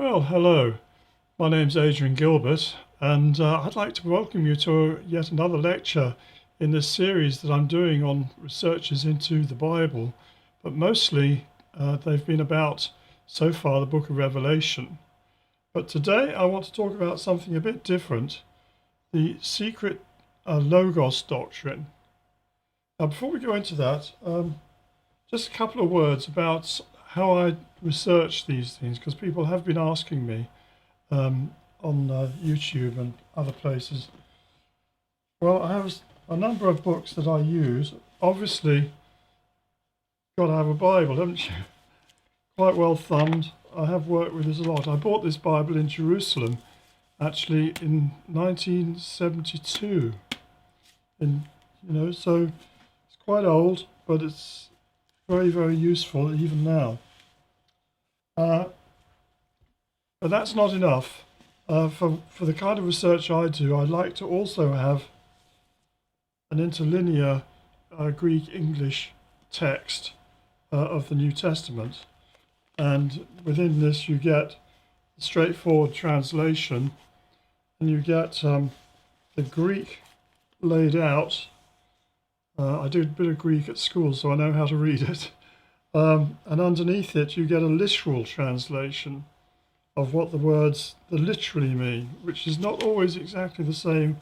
Well, hello. My name's Adrian Gilbert, and I'd like to welcome you to yet another lecture in this series that I'm doing on researches into the Bible, but mostly they've been about, so far, the book of Revelation. But today I want to talk about something a bit different, the secret Logos Doctrine. Now, before we go into that, just a couple of words about how I research these things, because people have been asking me on YouTube and other places. Well, I have a number of books that I use. Obviously, got to have a Bible, haven't you? Quite well thumbed. I have worked with this a lot. I bought this Bible in Jerusalem, actually, in 1972. So it's quite old, but it's very, very useful even now. But that's not enough. For the kind of research I do, I like to also have an interlinear Greek-English text of the New Testament. And within this you get a straightforward translation, and you get the Greek laid out. I did a bit of Greek at school, so I know how to read it. And underneath it, you get a literal translation of what the words literally mean, which is not always exactly the same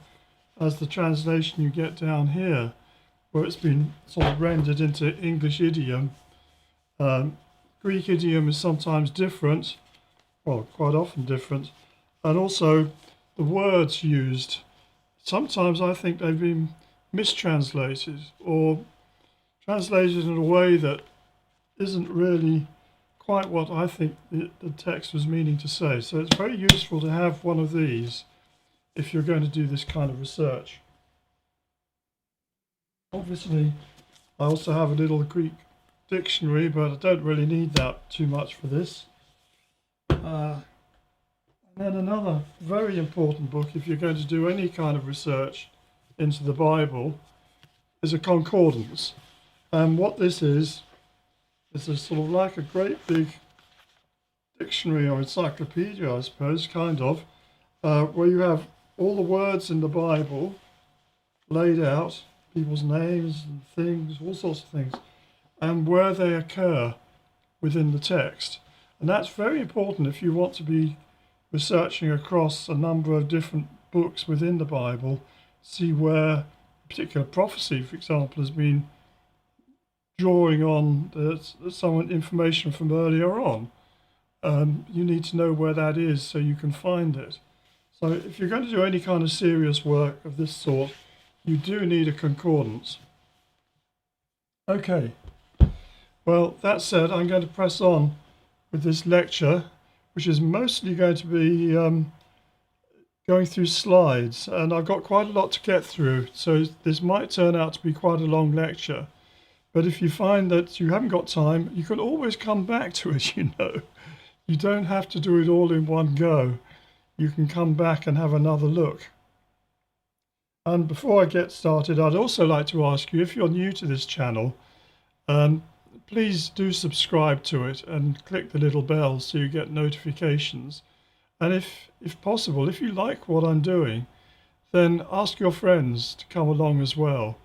as the translation you get down here, where it's been sort of rendered into English idiom. Greek idiom is sometimes different, well, quite often different, and also the words used. Sometimes I think they've been mistranslated or translated in a way that isn't really quite what I think the text was meaning to say. So it's very useful to have one of these if you're going to do this kind of research. Obviously, I also have a little Greek dictionary, but I don't really need that too much for this. And then another very important book, if you're going to do any kind of research into the Bible, is a Concordance. And what this is a sort of like a great big dictionary or encyclopedia, I suppose, kind of, where you have all the words in the Bible laid out, people's names and things, all sorts of things, and where they occur within the text. And that's very important if you want to be researching across a number of different books within the Bible, see where a particular prophecy, for example, has been drawing on some information from earlier on. You need to know where that is so you can find it. So if you're going to do any kind of serious work of this sort, you do need a concordance. Okay, well, that said, I'm going to press on with this lecture, which is mostly going to be going through slides, and I've got quite a lot to get through, so this might turn out to be quite a long lecture. But if you find that you haven't got time, you can always come back to it, you know. You don't have to do it all in one go. You can come back and have another look. And before I get started, I'd also like to ask you, if you're new to this channel, please do subscribe to it and click the little bell so you get notifications. And if possible, if you like what I'm doing, then ask your friends to come along as well.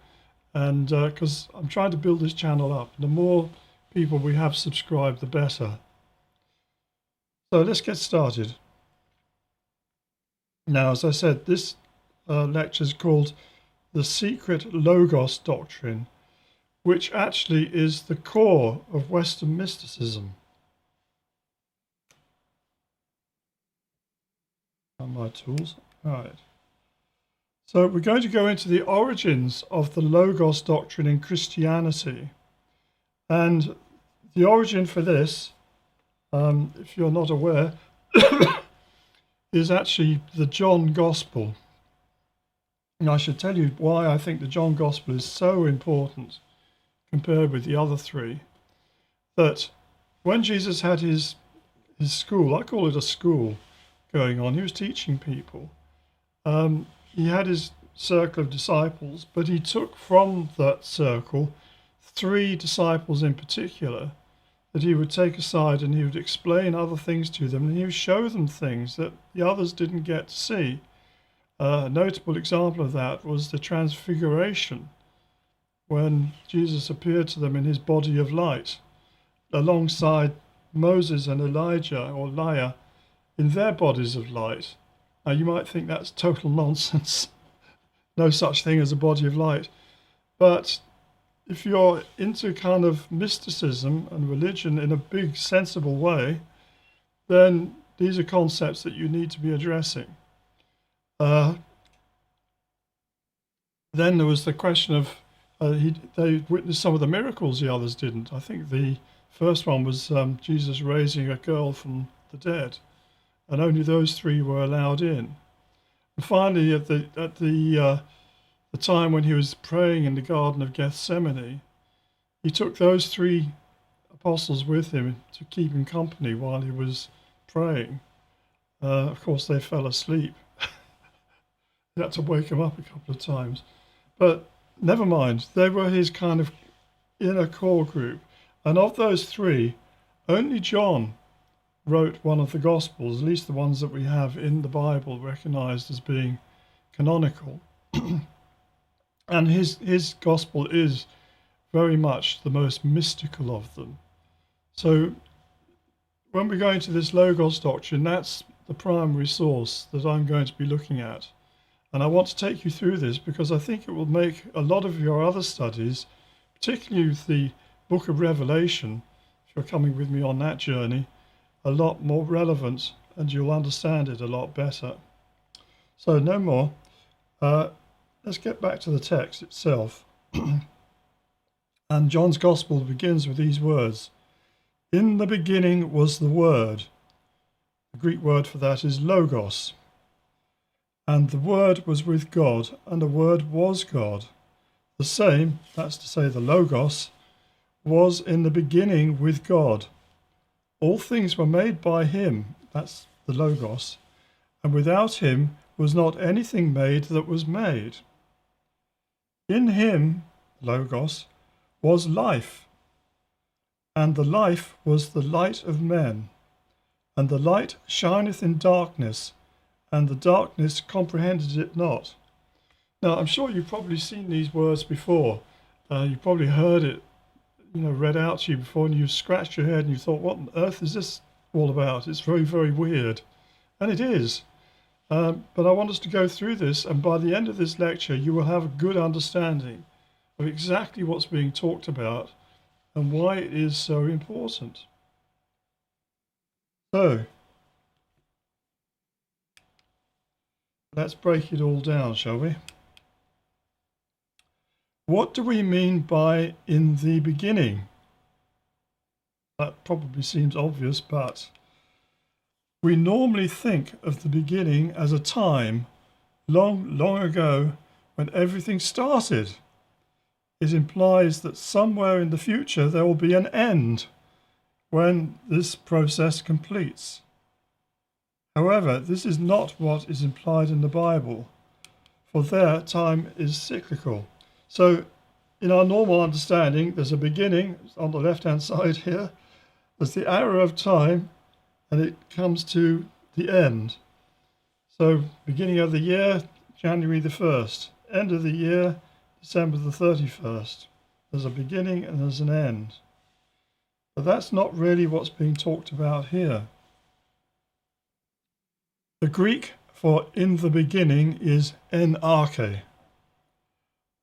And because I'm trying to build this channel up, the more people we have subscribed, the better. So let's get started. Now, as I said, this lecture is called The Secret Logos Doctrine, which actually is the core of Western mysticism. On my tools. All right. So we're going to go into the origins of the Logos Doctrine in Christianity. And the origin for this, if you're not aware, is actually the John Gospel. And I should tell you why I think the John Gospel is so important compared with the other three. That when Jesus had his school, I call it a school, going on, he was teaching people. He had his circle of disciples, but he took from that circle 3 disciples in particular that he would take aside and he would explain other things to them, and he would show them things that the others didn't get to see. A notable example of that was the Transfiguration, when Jesus appeared to them in his body of light, alongside Moses and Elijah or Elia in their bodies of light. Now you might think that's total nonsense. No such thing as a body of light. But if you're into kind of mysticism and religion in a big, sensible way, then these are concepts that you need to be addressing. Then there was the question of they witnessed some of the miracles the others didn't. I think the first one was Jesus raising a girl from the dead, and only those three were allowed in. And finally, at the time when he was praying in the Garden of Gethsemane, he took those three apostles with him to keep him company while he was praying. Of course, they fell asleep. He had to wake them up a couple of times. But never mind, they were his kind of inner core group. And of those three, only John wrote one of the Gospels, at least the ones that we have in the Bible recognized as being canonical. And his Gospel is very much the most mystical of them. So when we go into this Logos Doctrine, that's the primary source that I'm going to be looking at. And I want to take you through this because I think it will make a lot of your other studies, particularly with the Book of Revelation, if you're coming with me on that journey, a lot more relevant, and you'll understand it a lot better. So no more. Let's get back to the text itself. And John's Gospel begins with these words: "In the beginning was the Word." The Greek word for that is logos. "And the Word was with God, and the Word was God. The same," that's to say the Logos, "was in the beginning with God. All things were made by him," that's the Logos, "and without him was not anything made that was made. In him," Logos, "was life, and the life was the light of men. And the light shineth in darkness, and the darkness comprehended it not." Now, I'm sure you've probably seen these words before. You've probably heard it, read out to you before, and you've scratched your head and you thought, what on earth is this all about? It's very, very weird. And it is. But I want us to go through this, and by the end of this lecture, you will have a good understanding of exactly what's being talked about and why it is so important. So, let's break it all down, shall we? What do we mean by "in the beginning"? That probably seems obvious, but we normally think of the beginning as a time long, long ago when everything started. It implies that somewhere in the future there will be an end when this process completes. However, this is not what is implied in the Bible, for there time is cyclical. So in our normal understanding, there's a beginning on the left-hand side here. There's the arrow of time, and it comes to the end. So beginning of the year, January the 1st. End of the year, December the 31st. There's a beginning and there's an end. But that's not really what's being talked about here. The Greek for "in the beginning" is en-arche.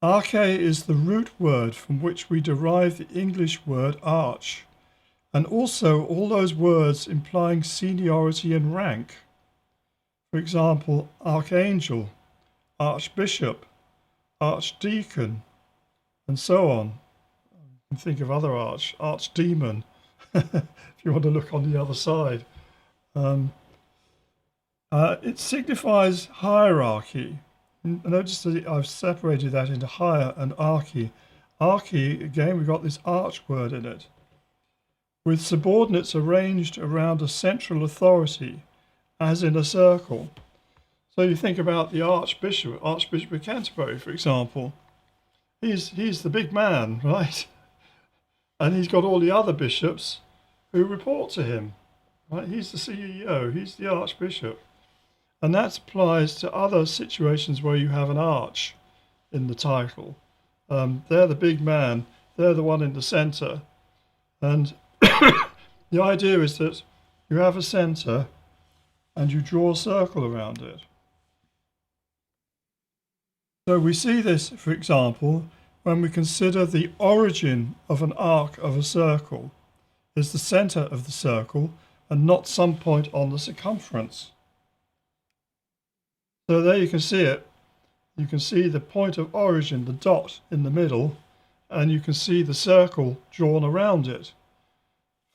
Arche is the root word from which we derive the English word arch, and also all those words implying seniority and rank. For example, archangel, archbishop, archdeacon, and so on. You can think of other archdemon, if you want to look on the other side. It signifies hierarchy. Notice that I've separated that into higher and archy. Archy, again, we've got this arch word in it, with subordinates arranged around a central authority, as in a circle. So you think about the Archbishop of Canterbury, for example. He's the big man, right? And he's got all the other bishops who report to him. Right? He's the CEO, he's the Archbishop. And that applies to other situations where you have an arch in the title. They're the big man, they're the one in the center. And the idea is that you have a center and you draw a circle around it. So we see this, for example, when we consider the origin of an arc of a circle is the center of the circle and not some point on the circumference. So there you can see it. You can see the point of origin, the dot in the middle, and you can see the circle drawn around it,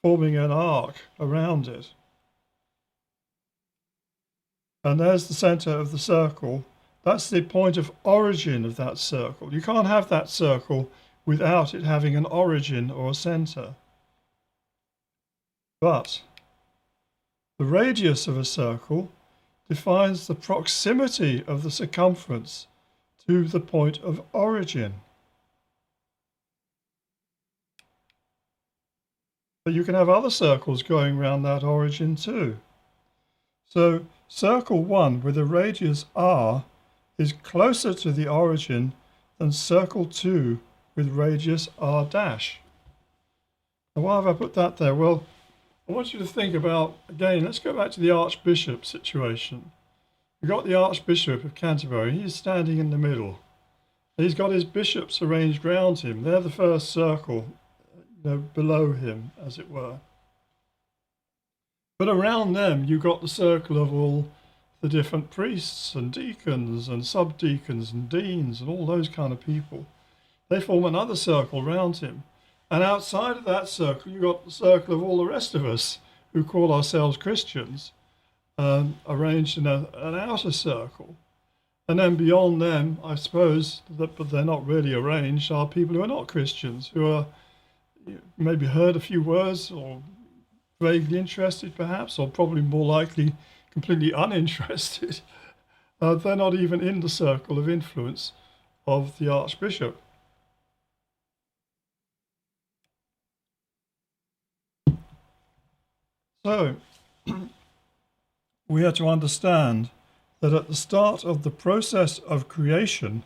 forming an arc around it. And there's the center of the circle. That's the point of origin of that circle. You can't have that circle without it having an origin or a center. But the radius of a circle defines the proximity of the circumference to the point of origin. But you can have other circles going around that origin too. So circle 1 with a radius r is closer to the origin than circle 2 with radius r dash. Now why have I put that there? Well, I want you to think about, again, let's go back to the Archbishop situation. You've got the Archbishop of Canterbury, he's standing in the middle. He's got his bishops arranged round him. They're the first circle, below him, as it were. But around them, you've got the circle of all the different priests and deacons and subdeacons and deans and all those kind of people. They form another circle round him. And outside of that circle, you've got the circle of all the rest of us who call ourselves Christians, arranged in an outer circle. And then beyond them, I suppose, but they're not really arranged, are people who are not Christians, who are maybe heard a few words or vaguely interested perhaps, or probably more likely completely uninterested. They're not even in the circle of influence of the Archbishop. So, we are to understand that at the start of the process of creation,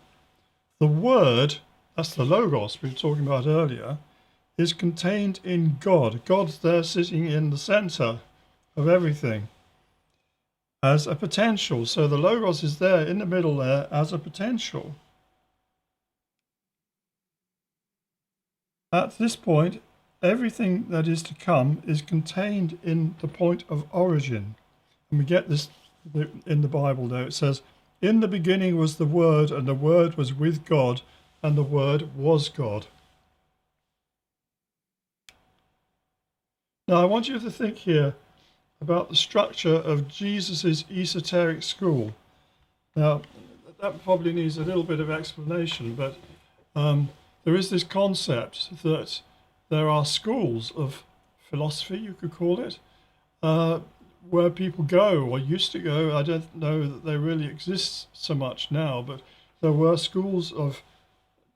the Word, that's the Logos we were talking about earlier, is contained in God. God's there sitting in the center of everything as a potential. So the Logos is there in the middle there as a potential. At this point, everything that is to come is contained in the point of origin. And we get this in the Bible there. It says, "In the beginning was the Word, and the Word was with God, and the Word was God." Now I want you to think here about the structure of Jesus' esoteric school. Now that probably needs a little bit of explanation, but there is this concept that there are schools of philosophy, you could call it, where people go, or used to go. I don't know that they really exist so much now, but there were schools of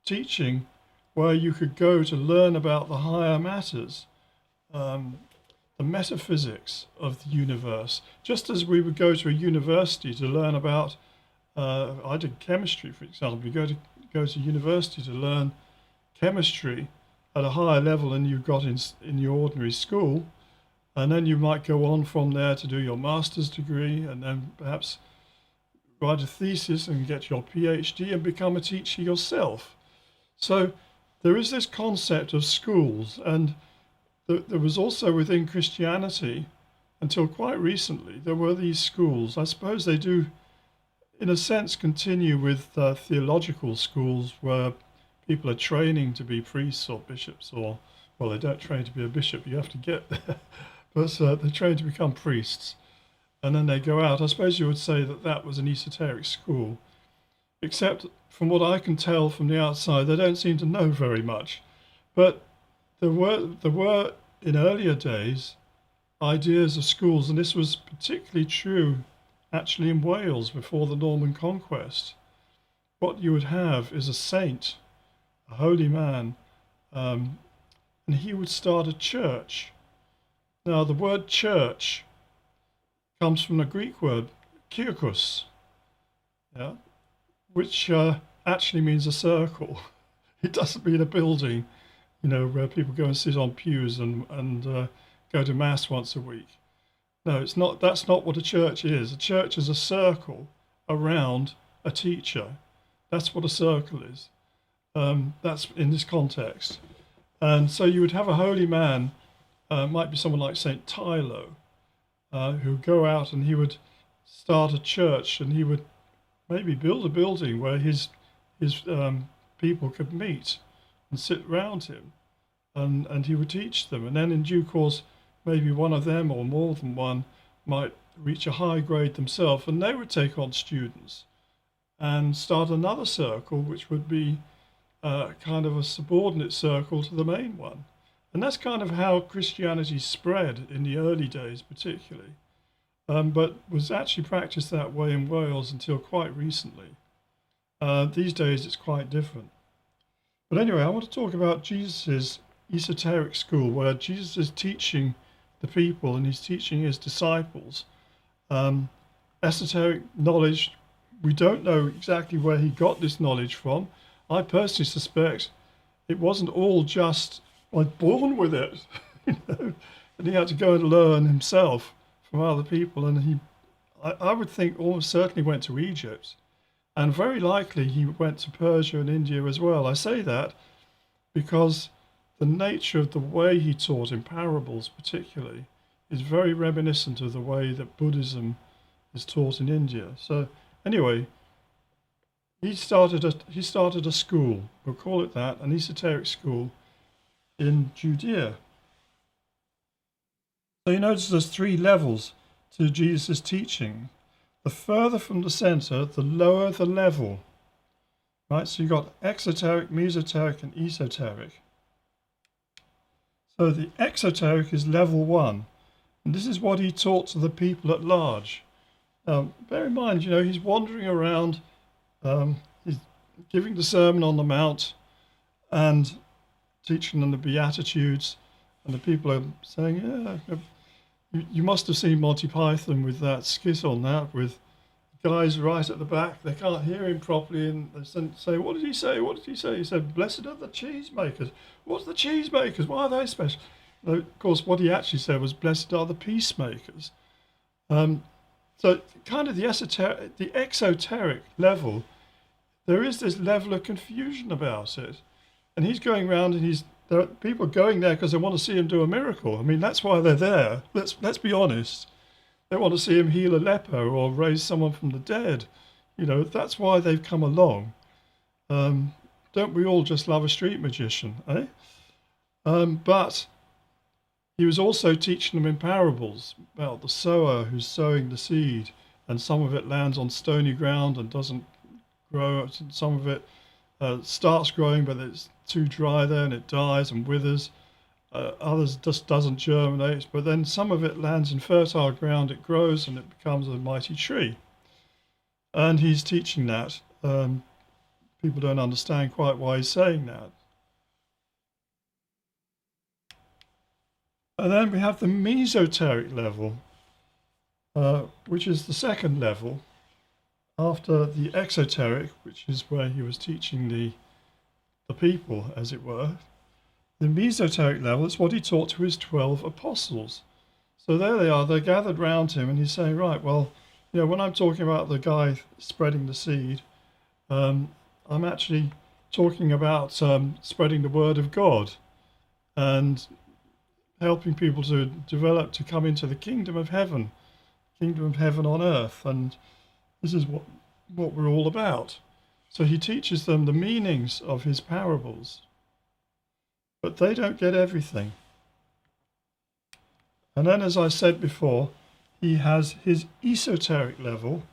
teaching where you could go to learn about the higher matters, the metaphysics of the universe, just as we would go to a university to learn about, I did chemistry, for example. You go to university to learn chemistry at a higher level than you got in your ordinary school, and then you might go on from there to do your master's degree and then perhaps write a thesis and get your PhD and become a teacher yourself. So there is this concept of schools, and there was also within Christianity, until quite recently, there were these schools. I suppose they do, in a sense, continue with theological schools where people are training to be priests or bishops, or, well, they don't train to be a bishop, you have to get there, but they train to become priests. And then they go out. I suppose you would say that that was an esoteric school, except from what I can tell from the outside, they don't seem to know very much. But there were in earlier days ideas of schools, and this was particularly true actually in Wales before the Norman conquest. What you would have is a saint, a holy man, and he would start a church. Now, the word church comes from the Greek word kyriakos, yeah, which actually means a circle. It doesn't mean a building, where people go and sit on pews and go to mass once a week. No, it's not. That's not what a church is. A church is a circle around a teacher. That's what a circle is. That's in this context. And so you would have a holy man, might be someone like St Tylo, who would go out and he would start a church, and he would maybe build a building where his people could meet and sit round him, and he would teach them. And then in due course, maybe one of them or more than one might reach a high grade themselves, and they would take on students and start another circle, which would be kind of a subordinate circle to the main one. And that's kind of how Christianity spread in the early days, particularly, but was actually practiced that way in Wales until quite recently. These days, it's quite different. But anyway, I want to talk about Jesus's esoteric school, where Jesus is teaching the people and he's teaching his disciples esoteric knowledge. We don't know exactly where he got this knowledge from. I personally suspect it wasn't all just like born with it, and he had to go and learn himself from other people. And I would think almost certainly went to Egypt, and very likely he went to Persia and India as well. I say that because the nature of the way he taught in parables particularly is very reminiscent of the way that Buddhism is taught in India. So anyway, he started a school, we'll call it that, an esoteric school in Judea. So you notice there's 3 levels to Jesus' teaching. The further from the center, the lower the level. Right, so you've got exoteric, mesoteric, and esoteric. So the exoteric is level 1, and this is what he taught to the people at large. Bear in mind, he's wandering around, he's giving the Sermon on the Mount and teaching them the Beatitudes, and the people are saying, yeah, you must have seen Monty Python with that skit on that, with guys right at the back, they can't hear him properly, and they say, what did he say? What did he say? He said, blessed are the cheesemakers. What's the cheesemakers? Why are they special? Of course, what he actually said was, blessed are the peacemakers. So kind of the exoteric level, there is this level of confusion about it. And he's going around, and there are people going there because they want to see him do a miracle. I mean, that's why they're there. Let's be honest. They want to see him heal a leper or raise someone from the dead. That's why they've come along. Don't we all just love a street magician, eh? But he was also teaching them in parables about the sower who's sowing the seed, and some of it lands on stony ground and doesn't grow. Some of it starts growing, but it's too dry there and it dies and withers. Others just doesn't germinate, but then some of it lands in fertile ground, it grows and it becomes a mighty tree. And he's teaching that. People don't understand quite why he's saying that. And then we have the mesoteric level, which is the second level after the exoteric, which is where he was teaching the people, as it were. The mesoteric level is what he taught to his 12 apostles. So there they are, they're gathered round him, and he's saying, right, well, when I'm talking about the guy spreading the seed, I'm actually talking about spreading the word of God and helping people to develop, to come into the kingdom of heaven on earth. And this is what we're all about. So he teaches them the meanings of his parables. But they don't get everything. And then, as I said before, he has his esoteric level,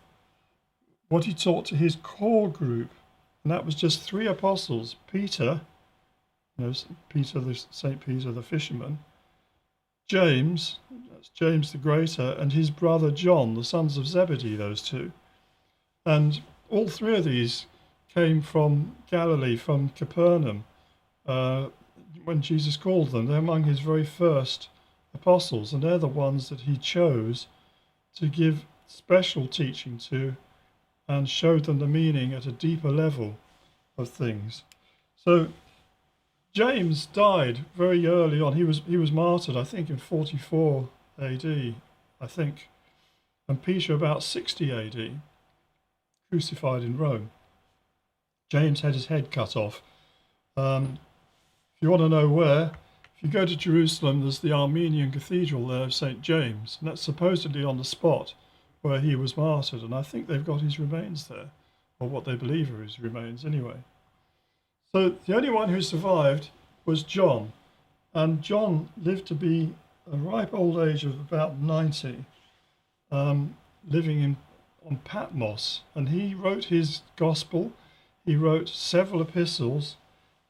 what he taught to his core group. And that was just 3 apostles, Peter, St. Peter the fisherman, James, that's James the Greater, and his brother John, the sons of Zebedee, those 2. And all 3 of these came from Galilee, from Capernaum, when Jesus called them. They're among his very first apostles, and they're the ones that he chose to give special teaching to and showed them the meaning at a deeper level of things. So James died very early on. He was martyred, I think, in 44 AD, I think, and Peter about 60 AD, crucified in Rome. James had his head cut off. If you want to know where, if you go to Jerusalem, there's the Armenian cathedral there of St James, and that's supposedly on the spot where he was martyred, and I think they've got his remains there, or what they believe are his remains anyway. So the only one who survived was John, and John lived to be a ripe old age of about 90, living on Patmos, and he wrote his gospel, he wrote several epistles,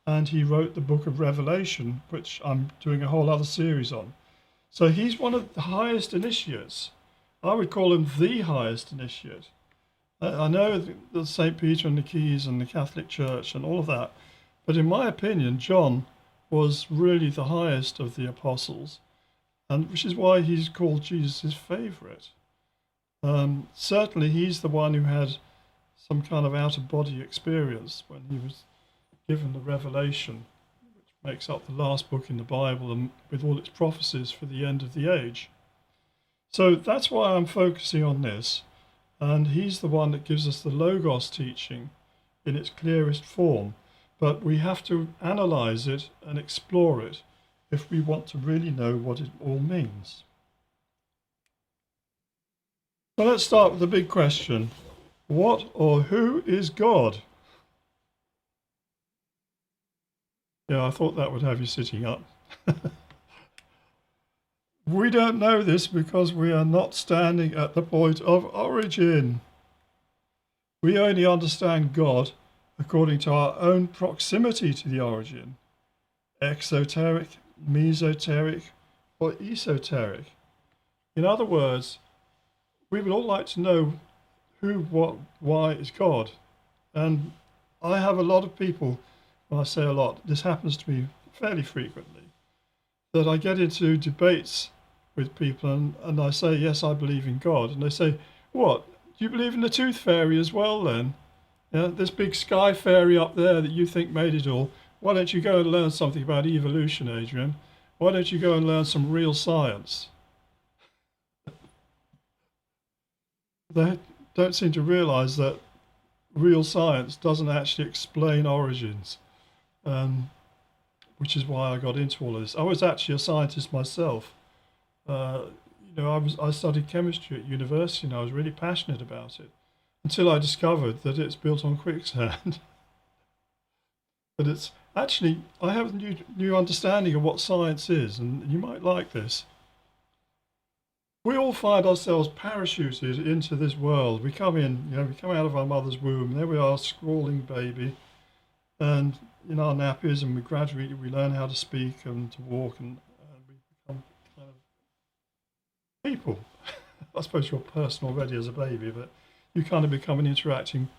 and he wrote the book of Revelation, which I'm doing a whole other series on. So he's one of the highest initiates. I would call him the highest initiate. I know that St. Peter and the Keys and the Catholic Church and all of that, but in my opinion, John was really the highest of the apostles, and which is why he's called Jesus his favorite. Certainly he's the one who had some kind of out-of-body experience when he was given the revelation, which makes up the last book in the Bible and with all its prophecies for the end of the age. So that's why I'm focusing on this, and he's the one that gives us the Logos teaching in its clearest form, but we have to analyze it and explore it if we want to really know what it all means. So let's start with the big question. What or who is God? Yeah, I thought that would have you sitting up. We don't know this because we are not standing at the point of origin. We only understand God according to our own proximity to the origin. Exoteric, mesoteric, or esoteric. In other words, we would all like to know who, what, why is God. And I have a lot of people, when I say a lot, this happens to me fairly frequently, that I get into debates with people and I say, yes, I believe in God. And they say, what? Do you believe in the tooth fairy as well then? Yeah, this big sky fairy up there that you think made it all. Why don't you go and learn something about evolution, Adrian? Why don't you go and learn some real science? They don't seem to realize that real science doesn't actually explain origins, which is why I got into all of this. I was actually a scientist myself. I studied chemistry at university and I was really passionate about it until I discovered that it's built on quicksand. But it's actually, I have a new understanding of what science is, and you might like this. We all find ourselves parachuted into this world. We come in, we come out of our mother's womb. There we are, scrawling baby, and in our nappies, and we learn how to speak and to walk, and we become kind of people. I suppose you're a person already as a baby, but you kind of become an interacting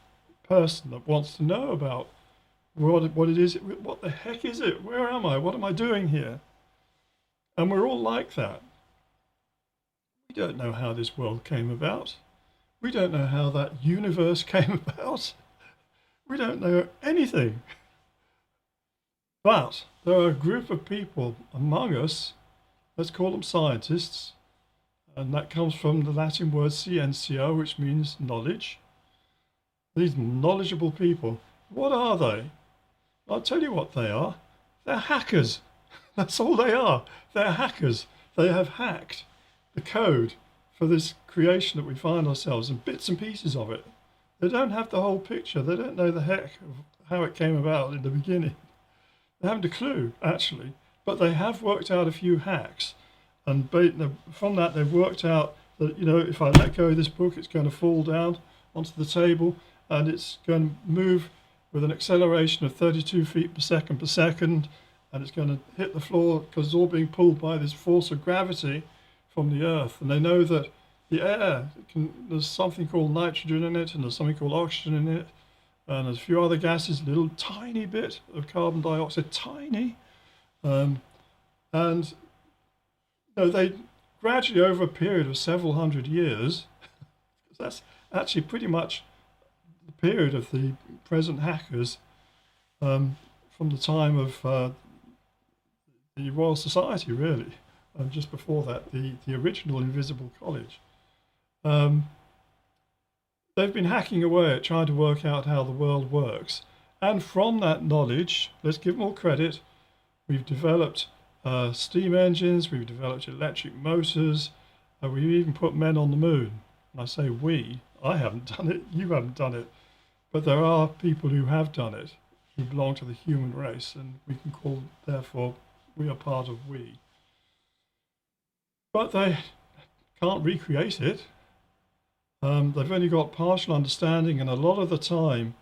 person that wants to know about what it is. What the heck is it? Where am I? What am I doing here? And we're all like that. We don't know how this world came about. We don't know how that universe came about. We don't know anything. But there are a group of people among us, let's call them scientists, and that comes from the Latin word scientia, which means knowledge. These knowledgeable people, what are they? I'll tell you what they are. They're hackers. That's all they are. They're hackers. They have hacked the code for this creation that we find ourselves in, bits and pieces of it. They don't have the whole picture. They don't know the heck of how it came about in the beginning. They haven't a clue, actually, but they have worked out a few hacks. And from that, they've worked out that, if I let go of this book, it's going to fall down onto the table and it's going to move with an acceleration of 32 feet per second, and it's going to hit the floor because it's all being pulled by this force of gravity from the earth. And they know that the air, there's something called nitrogen in it, and there's something called oxygen in it, and there's a few other gases, a little tiny bit of carbon dioxide, tiny. And no, they gradually, over a period of several hundred years, that's actually pretty much the period of the present hackers, from the time of the Royal Society, really, and just before that, the original Invisible College. They've been hacking away at trying to work out how the world works. And from that knowledge, let's give them all credit, we've developed steam engines, we've developed electric motors, we've even put men on the moon. And I say we, I haven't done it, you haven't done it, but there are people who have done it, who belong to the human race, and we can call, therefore, we are part of we. But they can't recreate it. They've only got partial understanding, and a lot of the time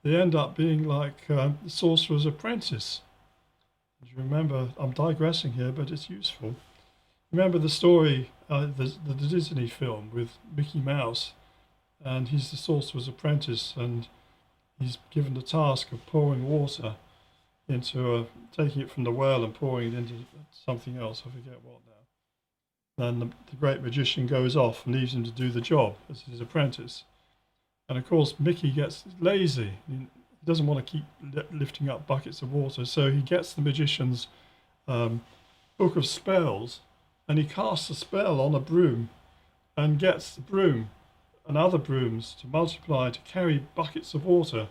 they end up being like the Sorcerer's Apprentice. Do you remember, I'm digressing here, but it's useful. Remember the story, the Disney film with Mickey Mouse, and he's the Sorcerer's Apprentice, and he's given the task of pouring water into taking it from the well and pouring it into something else, I forget what now. Then the great magician goes off and leaves him to do the job as his apprentice. And of course, Mickey gets lazy. He doesn't want to keep lifting up buckets of water, so he gets the magician's book of spells, and he casts a spell on a broom and gets the broom and other brooms to multiply to carry buckets of water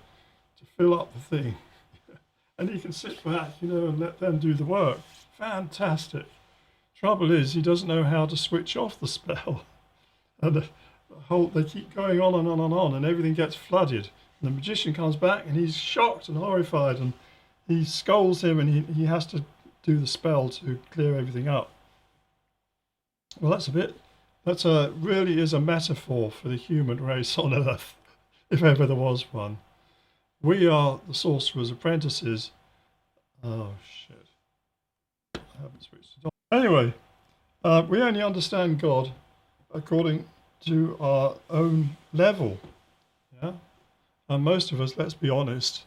to fill up the thing. And he can sit back, and let them do the work. Fantastic. Trouble is, he doesn't know how to switch off the spell. And they keep going on and on and on, and everything gets flooded. And the magician comes back, and he's shocked and horrified, and he scolds him, and he has to do the spell to clear everything up. Well, that really is a metaphor for the human race on Earth, if ever there was one. We are the Sorcerer's Apprentices. Oh, shit. I haven't switched it on. Anyway, we only understand God according to our own level. Yeah? And most of us, let's be honest,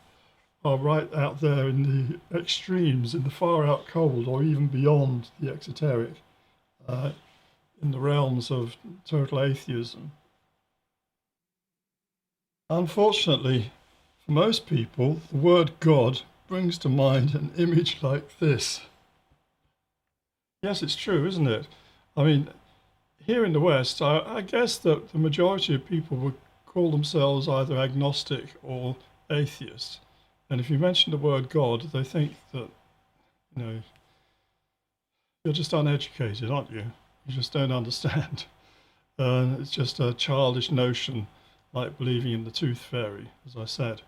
are right out there in the extremes, in the far out cold, or even beyond the exoteric, in the realms of total atheism. Unfortunately, for most people, the word God brings to mind an image like this. Yes, it's true, isn't it? I mean, here in the West, I guess that the majority of people would call themselves either agnostic or atheist. And if you mention the word God, they think that, you're just uneducated, aren't you? You just don't understand. It's just a childish notion, like believing in the tooth fairy, as I said.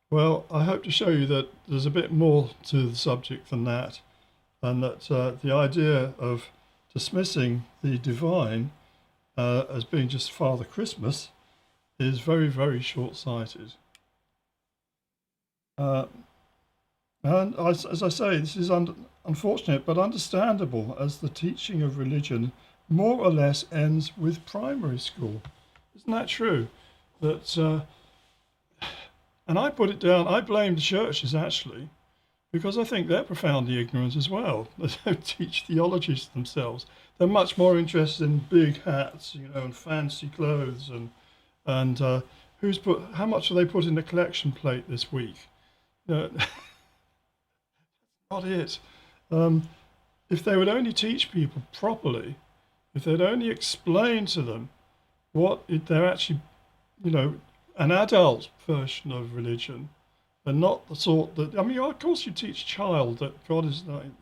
Well, I hope to show you that there's a bit more to the subject than that, and that the idea of dismissing the divine as being just Father Christmas is very, very short-sighted. And as I say, this is unfortunate but understandable, as the teaching of religion more or less ends with primary school. Isn't that true? That and I put it down, I blame the churches actually, because I think they're profoundly ignorant as well. They don't teach theologies themselves. They're much more interested in big hats, and fancy clothes, and how much have they put in the collection plate this week? That's not it. If they would only teach people properly, if they'd only explain to them what they're actually, an adult version of religion, and not the sort that, of course you teach a child that God is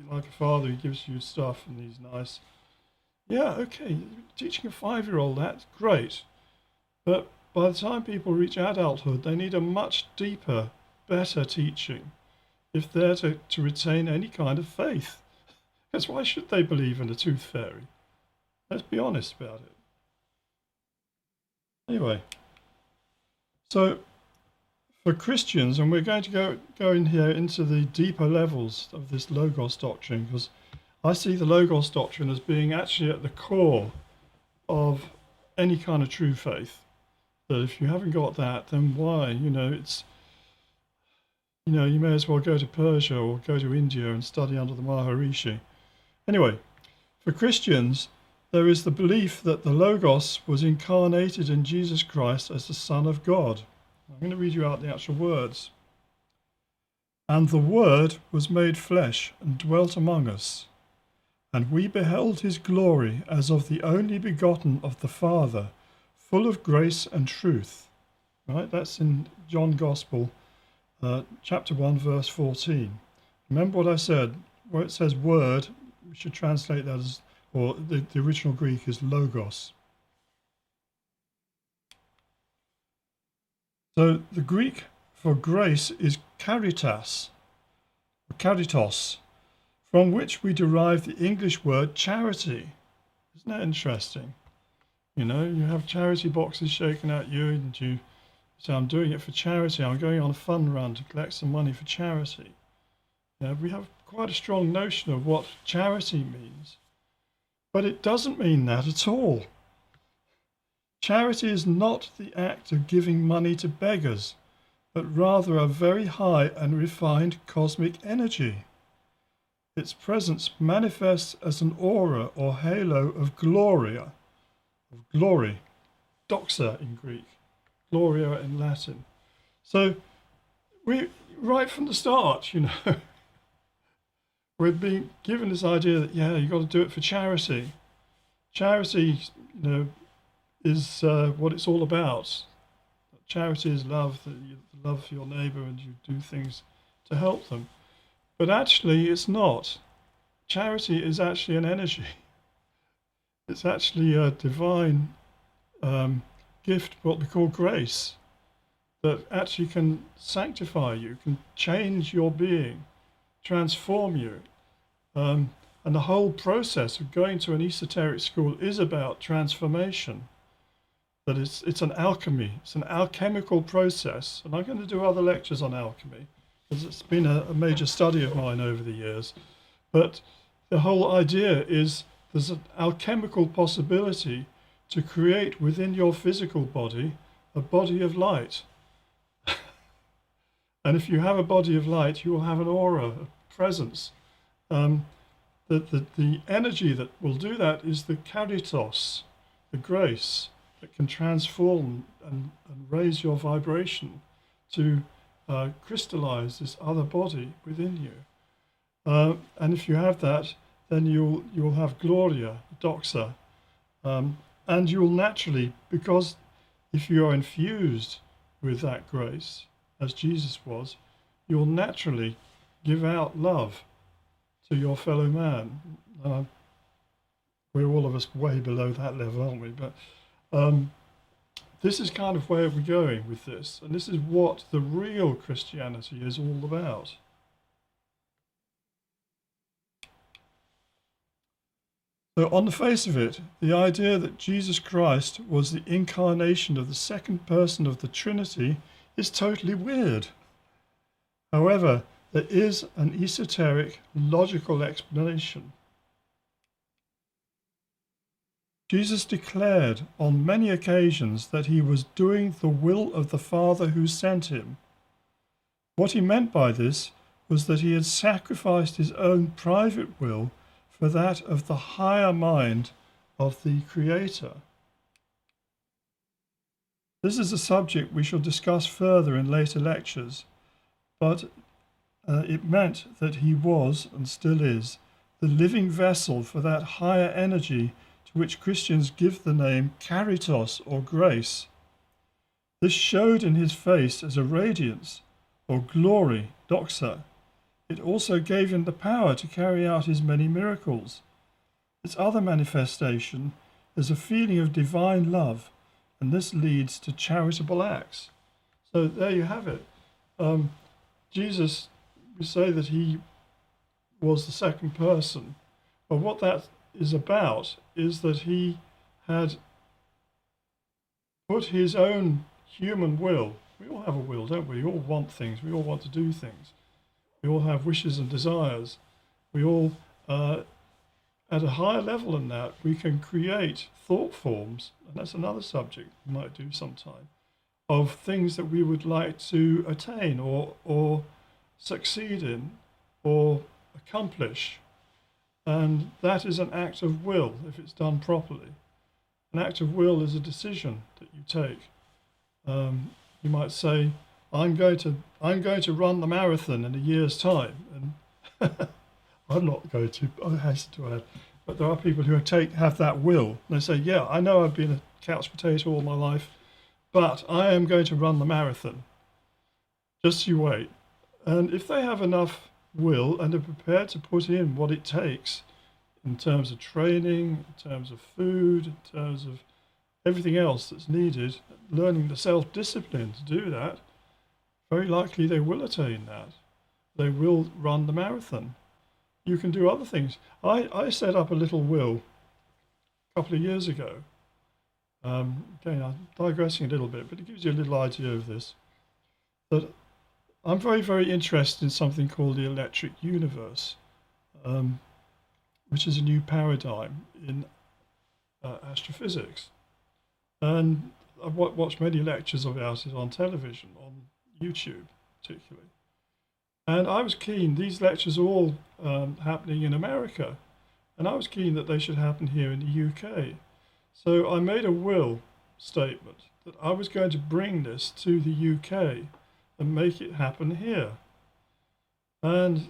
like a father who gives you stuff and he's nice. Yeah, okay, teaching a 5-year-old, that's great. But by the time people reach adulthood, they need a much deeper, better teaching if they're to retain any kind of faith. Because why should they believe in the tooth fairy? Let's be honest about it. Anyway, so for Christians, and we're going to go in here into the deeper levels of this Logos Doctrine, because I see the Logos Doctrine as being actually at the core of any kind of true faith. That if you haven't got that, then why? It's, you may as well go to Persia or go to India and study under the Maharishi. Anyway, For Christians, there is the belief that the Logos was incarnated in Jesus Christ as the Son of God. I'm going to read you out the actual words. And the Word was made flesh and dwelt among us, and we beheld his glory as of the only begotten of the Father, full of grace and truth. Right? That's in John Gospel, chapter 1, verse 14. Remember what I said, where it says word, we should translate that as, or the original Greek is logos. So the Greek for grace is caritas, or caritos, from which we derive the English word charity. Isn't that interesting? You know, you have charity boxes shaken at you, and you say, I'm doing it for charity, I'm going on a fun run to collect some money for charity. We have quite a strong notion of what charity means, but it doesn't mean that at all. Charity is not the act of giving money to beggars, but rather a very high and refined cosmic energy. Its presence manifests as an aura or halo of gloria, of glory, doxa in Greek, gloria in Latin. So we, right from the start, we're being given this idea that, you've got to do it for charity. Charity, is what it's all about. Charity is love, that you love your neighbour and you do things to help them. But actually, it's not. Charity is actually an energy. It's actually a divine gift, what we call grace, that actually can sanctify you, can change your being, transform you. And the whole process of going to an esoteric school is about transformation. That it's an alchemy, it's an alchemical process. And I'm going to do other lectures on alchemy, because it's been a major study of mine over the years. But the whole idea is there's an alchemical possibility to create within your physical body a body of light. And if you have a body of light, you will have an aura, a presence. The energy that will do that is the caritos, the grace that can transform and raise your vibration to crystallize this other body within you. And if you have that, then you'll have gloria, doxa, and you'll naturally, because if you are infused with that grace, as Jesus was, you'll naturally give out love to your fellow man. We're all of us way below that level, aren't we? But this is kind of where we're going with this, and this is what the real Christianity is all about. So on the face of it, the idea that Jesus Christ was the incarnation of the second person of the Trinity is totally weird. However, there is an esoteric, logical explanation. Jesus declared on many occasions that he was doing the will of the Father who sent him. What he meant by this was that he had sacrificed his own private will for that of the higher mind of the Creator. This is a subject we shall discuss further in later lectures, but it meant that he was, and still is, the living vessel for that higher energy to which Christians give the name caritos, or grace. This showed in his face as a radiance, or glory, doxa. It also gave him the power to carry out his many miracles. Its other manifestation is a feeling of divine love, and this leads to charitable acts. So there you have it. Jesus, we say that he was the second person, but what that is about is that he had put his own human will. We all have a will, don't we? We all want things. We all want to do things. We all have wishes and desires. We all, at a higher level than that, we can create thought forms, and that's another subject we might do sometime, of things that we would like to attain or succeed in or accomplish. And that is an act of will if it's done properly. An act of will is a decision that you take. You might say, I'm going to run the marathon in a year's time. And I'm not going to, I hasten to add. But there are people who have that will. They say, yeah, I know I've been a couch potato all my life, but I am going to run the marathon. Just you wait. And if they have enough will and are prepared to put in what it takes in terms of training, in terms of food, in terms of everything else that's needed, learning the self-discipline to do that, very likely they will attain that. They will run the marathon. You can do other things. I set up a little will a couple of years ago. Again, I'm digressing a little bit, but it gives you a little idea of this. That I'm very, very interested in something called the electric universe, which is a new paradigm in astrophysics. And I've watched many lectures about it on television, on YouTube particularly. And I was keen, these lectures are all happening in America, and I was keen that they should happen here in the UK. So I made a will statement that I was going to bring this to the UK and make it happen here. And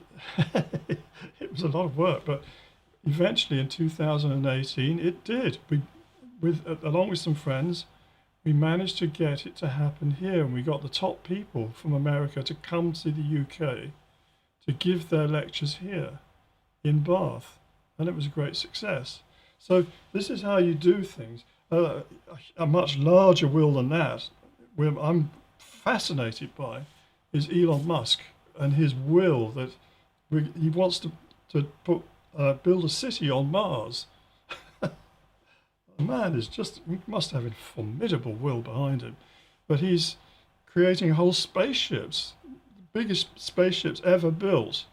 it was a lot of work, but eventually in 2018 it did. Along with some friends, we managed to get it to happen here, and we got the top people from America to come to the UK to give their lectures here in Bath, and it was a great success. So this is how you do things. A much larger will than that, where I'm fascinated by, is Elon Musk and his will that he wants to build a city on Mars. The man is he must have a formidable will behind him. But he's creating whole spaceships, the biggest spaceships ever built.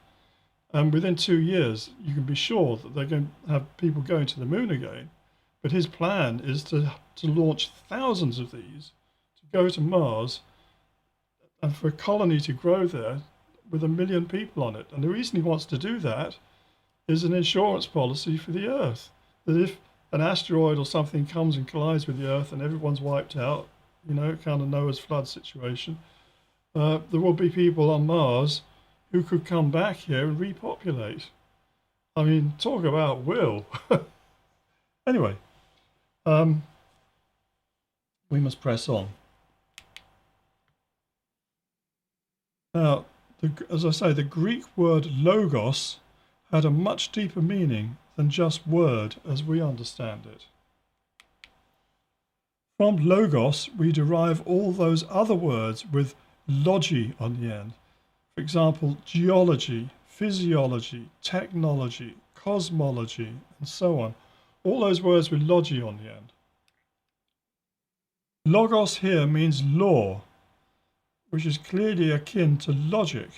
And within 2 years, you can be sure that they're going to have people going to the moon again. But his plan is to launch thousands of these, to go to Mars, and for a colony to grow there with 1 million people on it. And the reason he wants to do that is an insurance policy for the Earth. That if an asteroid or something comes and collides with the Earth and everyone's wiped out, kind of Noah's flood situation, there will be people on Mars who could come back here and repopulate. I mean, talk about will. Anyway, we must press on. Now, as I say, the Greek word logos had a much deeper meaning than just word as we understand it. From logos, we derive all those other words with logi on the end. For example, geology, physiology, technology, cosmology, and so on. All those words with logi on the end. Logos here means law, which is clearly akin to logic.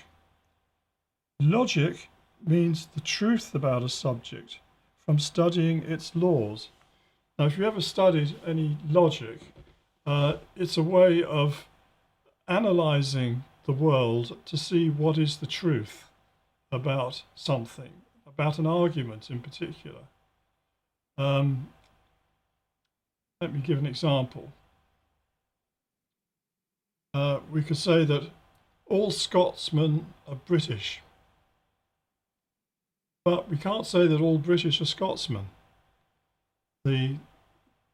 Logic means the truth about a subject from studying its laws. Now, if you ever studied any logic, it's a way of analyzing the world to see what is the truth about something, about an argument in particular. Let me give an example. We could say that all Scotsmen are British, but we can't say that all British are Scotsmen. The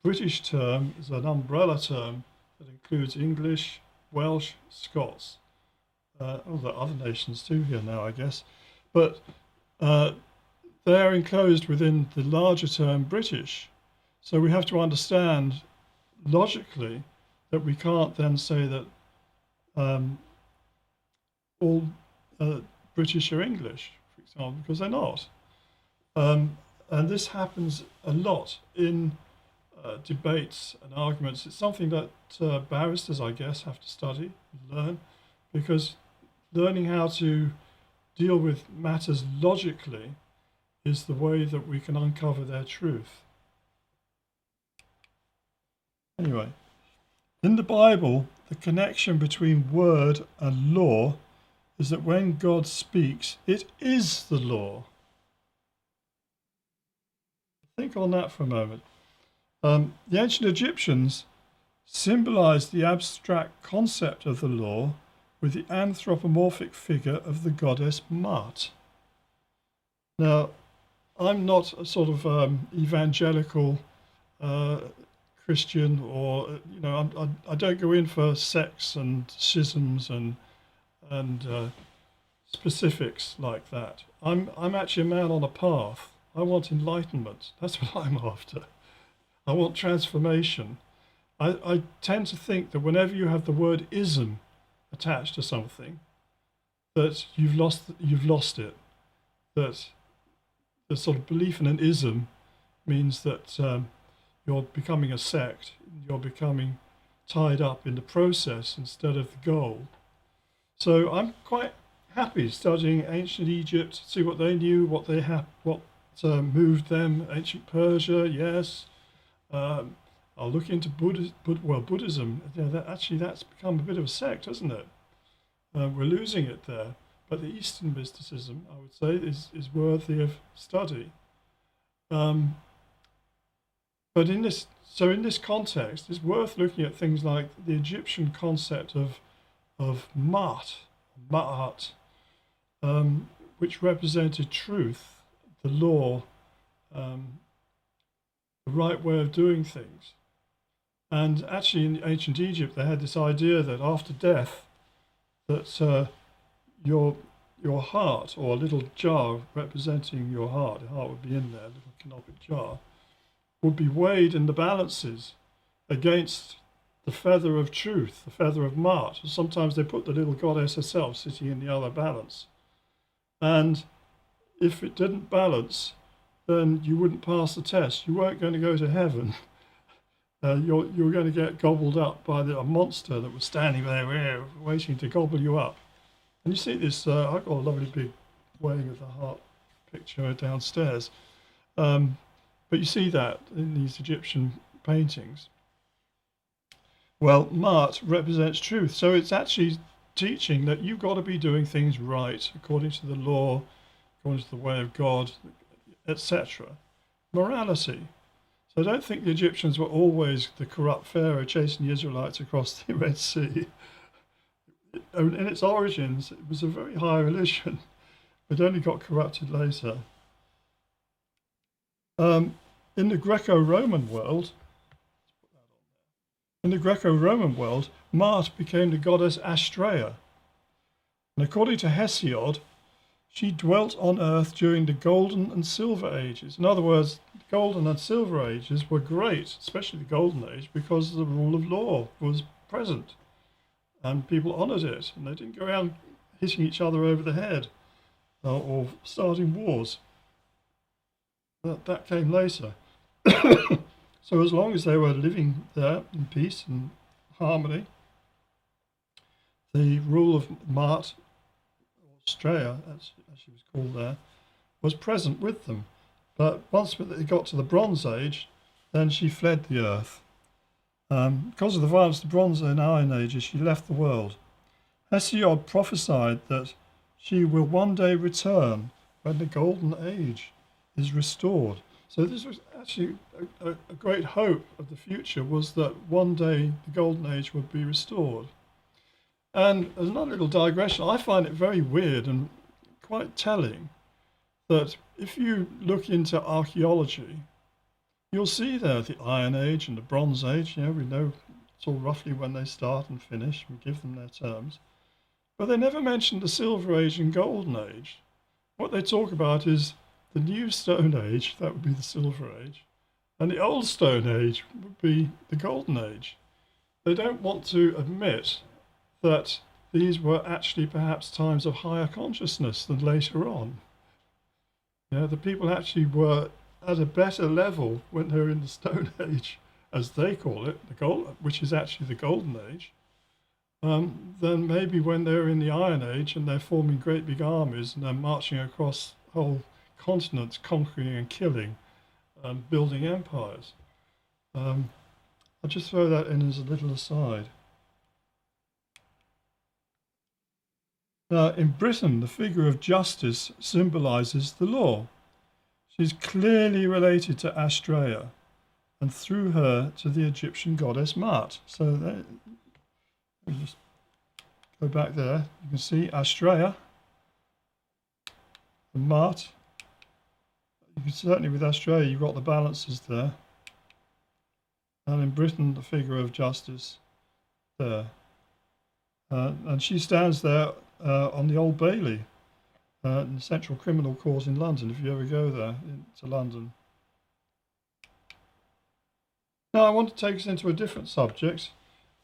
British term is an umbrella term that includes English, Welsh, Scots. There are other nations too here now, I guess. But they are enclosed within the larger term British. So we have to understand logically that we can't then say that all British are English, for example, because they're not. And this happens a lot in debates and arguments. It's something that barristers, I guess, have to study and learn, because learning how to deal with matters logically is the way that we can uncover their truth. Anyway, in the Bible, the connection between word and law is that when God speaks, it is the law. think on that for a moment. The ancient Egyptians symbolized the abstract concept of the law with the anthropomorphic figure of the goddess Maat. Now, I'm not a sort of evangelical Christian, or I don't go in for sects and schisms and specifics like that. I'm actually a man on a path. I want enlightenment. That's what I'm after. I want transformation. I tend to think that whenever you have the word ism attached to something, that you've lost it. That the sort of belief in an ism means that you're becoming a sect. You're becoming tied up in the process instead of the goal. So I'm quite happy studying ancient Egypt, see what they knew, what they had, what moved them. Ancient Persia, yes. I'll look into Buddhism. That's become a bit of a sect, hasn't it? We're losing it there. But the Eastern mysticism, I would say, is worthy of study. But in this context, it's worth looking at things like the Egyptian concept of Ma'at, which represented truth, the law, the right way of doing things. And actually, in ancient Egypt, they had this idea that after death, that your heart, or a little jar representing your heart, the heart would be in there, a little canopic jar, would be weighed in the balances against the feather of truth, the feather of Ma'at. Sometimes they put the little goddess herself sitting in the other balance. And if it didn't balance, then you wouldn't pass the test. You weren't going to go to heaven. You were going to get gobbled up by a monster that was standing there waiting to gobble you up. And you see this, I've got a lovely big weighing of the heart picture downstairs. But you see that in these Egyptian paintings. Well, Ma'at represents truth. So it's actually teaching that you've got to be doing things right, according to the law, according to the way of God, etc. Morality. So I don't think the Egyptians were always the corrupt Pharaoh chasing the Israelites across the Red Sea. In its origins, it was a very high religion, but only got corrupted later. In the Greco-Roman world, Ma'at became the goddess Astrea. And according to Hesiod, she dwelt on earth during the Golden and Silver Ages. In other words, the Golden and Silver Ages were great, especially the Golden Age, because the rule of law was present and people honoured it, and they didn't go around hitting each other over the head or starting wars. That came later. So as long as they were living there in peace and harmony, the rule of Ma'at, or Astrea, as she was called there, was present with them. But once they got to the Bronze Age, then she fled the earth. Because of the violence of the Bronze and Iron Ages, she left the world. Hesiod prophesied that she will one day return when the Golden Age is restored. So this was actually a great hope of the future, was that one day the Golden Age would be restored. And as another little digression, I find it very weird and quite telling that if you look into archaeology, you'll see there the Iron Age and the Bronze Age. We know it's all roughly when they start and finish. We give them their terms. But they never mention the Silver Age and Golden Age. What they talk about is the New Stone Age, that would be the Silver Age, and the Old Stone Age would be the Golden Age. They don't want to admit that these were actually perhaps times of higher consciousness than later on. The people actually were at a better level when they were in the Stone Age, as they call it, which is actually the Golden Age, than maybe when they were in the Iron Age and they're forming great big armies and they're marching across whole continents, conquering and killing and building empires. I'll just throw that in as a little aside. Now, in Britain, the figure of justice symbolizes the law. She's clearly related to Astrea, and through her to the Egyptian goddess Mut. So let me just go back there. You can see Astrea and Mut. You can certainly with Astrea you've got the balances there. And in Britain the figure of justice there. And she stands there on the Old Bailey, in the Central Criminal Court in London, if you ever go there to London. Now I want to take us into a different subject,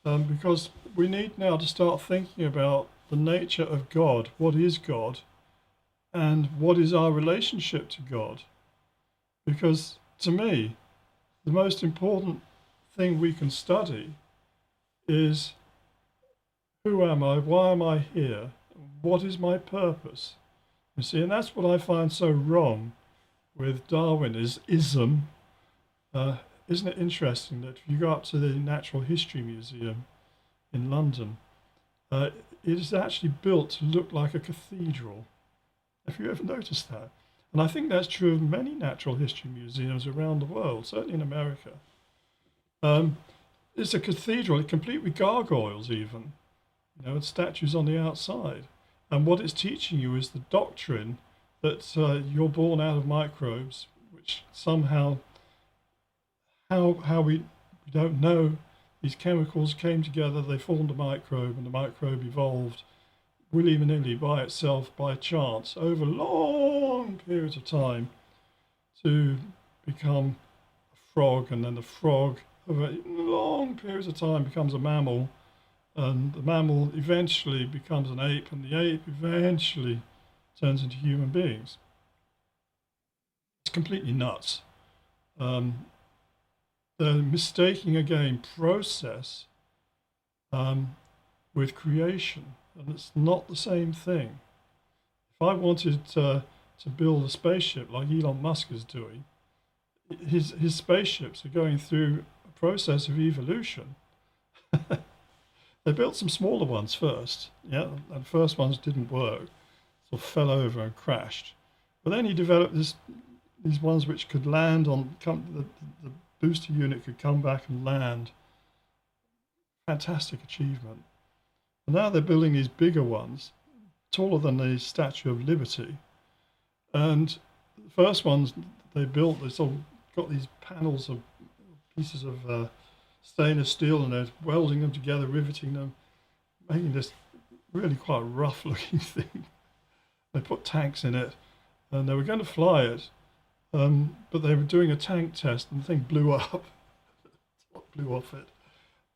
because we need now to start thinking about the nature of God. What is God? And what is our relationship to God? Because to me, the most important thing we can study is, who am I? Why am I here? What is my purpose? You see, and that's what I find so wrong with Darwinism. Isn't it interesting that if you go up to the Natural History Museum in London, it is actually built to look like a cathedral. Have you ever noticed that? And I think that's true of many natural history museums around the world, certainly in America. It's a cathedral, complete with gargoyles even, and statues on the outside. And what it's teaching you is the doctrine that you're born out of microbes, which somehow, how we don't know, these chemicals came together, they formed a microbe, and the microbe evolved willy-nilly by itself, by chance, over long periods of time to become a frog, and then the frog over long periods of time becomes a mammal, and the mammal eventually becomes an ape, and the ape eventually turns into human beings. It's completely nuts. They're mistaking again process with creation, and it's not the same thing. If I wanted to build a spaceship like Elon Musk is doing, his spaceships are going through a process of evolution. They built some smaller ones first, and the first ones didn't work, sort of fell over and crashed. But then he developed these ones which could land on, the booster unit could come back and land. Fantastic achievement. And now they're building these bigger ones, taller than the Statue of Liberty. And the first ones they built, they sort of got these panels of pieces of stainless steel, and they're welding them together, riveting them, making this really quite rough looking thing. They put tanks in it, and they were going to fly it, but they were doing a tank test, and the thing blew up. Blew off it.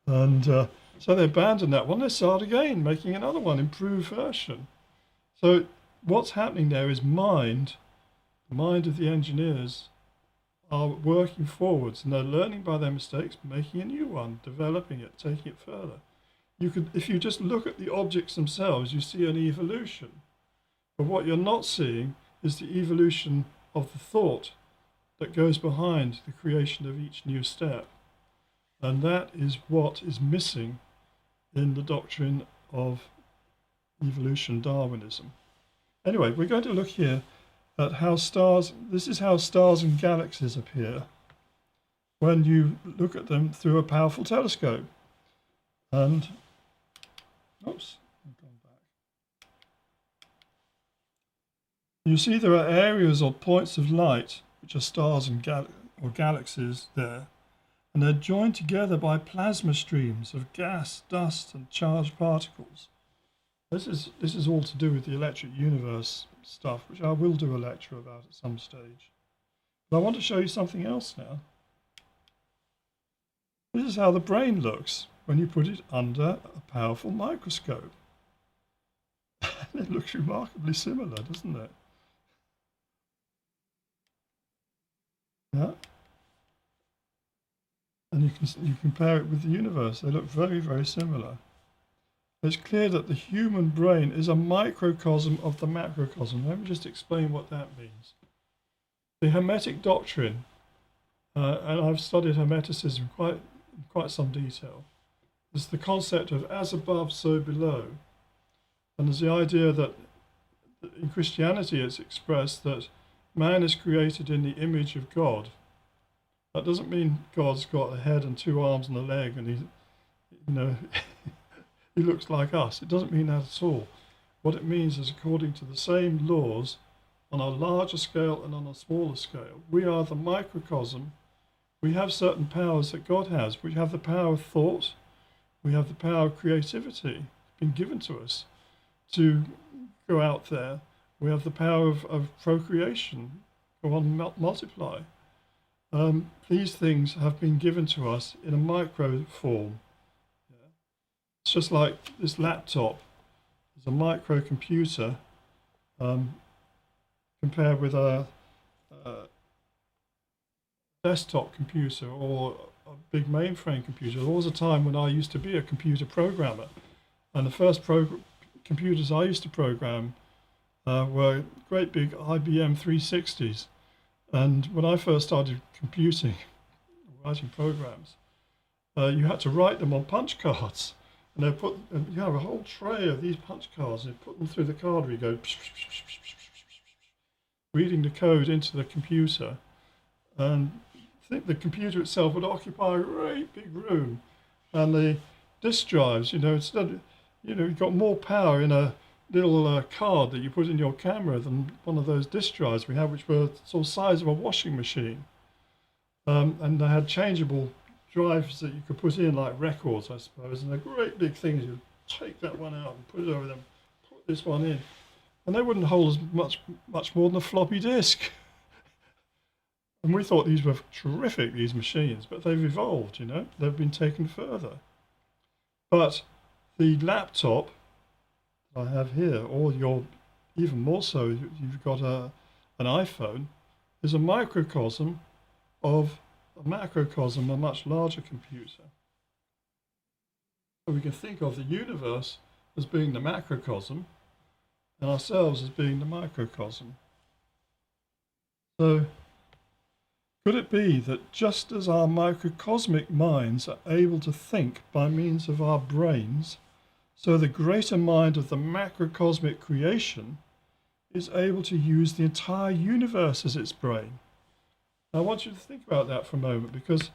And so they abandoned that one. They started again, making another one, improved version. So what's happening there is the mind of the engineers are working forwards, and they're learning by their mistakes, making a new one, developing it, taking it further. If you just look at the objects themselves, you see an evolution. But what you're not seeing is the evolution of the thought that goes behind the creation of each new step. And that is what is missing in the doctrine of evolution Darwinism. Anyway, we're going to look here at how this is how stars and galaxies appear when you look at them through a powerful telescope. And, oops, I've gone back. You see there are areas or points of light, which are stars and galaxies there, and they're joined together by plasma streams of gas, dust, and charged particles. This is all to do with the electric universe stuff, which I will do a lecture about at some stage. But I want to show you something else now. This is how the brain looks when you put it under a powerful microscope. It looks remarkably similar, doesn't it? Yeah. And you compare it with the universe. They look very, very similar. It's clear that the human brain is a microcosm of the macrocosm. Let me just explain what that means. The Hermetic Doctrine, and I've studied Hermeticism in quite some detail, is the concept of as above, so below. And there's the idea that in Christianity it's expressed that man is created in the image of God. That doesn't mean God's got a head and two arms and a leg and he looks like us. It doesn't mean that at all. What it means is according to the same laws on a larger scale and on a smaller scale. We are the microcosm. We have certain powers that God has. We have the power of thought. We have the power of creativity been given to us to go out there. We have the power of procreation, go on and multiply. These things have been given to us in a micro form. Yeah. It's just like this laptop is a microcomputer compared with a desktop computer or a big mainframe computer. There was a time when I used to be a computer programmer, and the first computers I used to program were great big IBM 360s. And when I first started computing, writing programs, you had to write them on punch cards. And you have a whole tray of these punch cards, and put them through the card where you go, reading the code into the computer. And I think the computer itself would occupy a great big room. And the disk drives, instead, you've got more power in a little card that you put in your camera than one of those disk drives we have, which were sort of size of a washing machine. And they had changeable drives that you could put in, like records, I suppose, and they're great big things. You take that one out and put it over them, put this one in, and they wouldn't hold as much more than a floppy disk. And we thought these were terrific, these machines, but they've evolved, they've been taken further. But the laptop I have here, or even more so, you've got an iPhone, is a microcosm of a macrocosm, a much larger computer. So we can think of the universe as being the macrocosm and ourselves as being the microcosm. So could it be that just as our microcosmic minds are able to think by means of our brains, so the greater mind of the macrocosmic creation is able to use the entire universe as its brain? I want you to think about that for a moment, because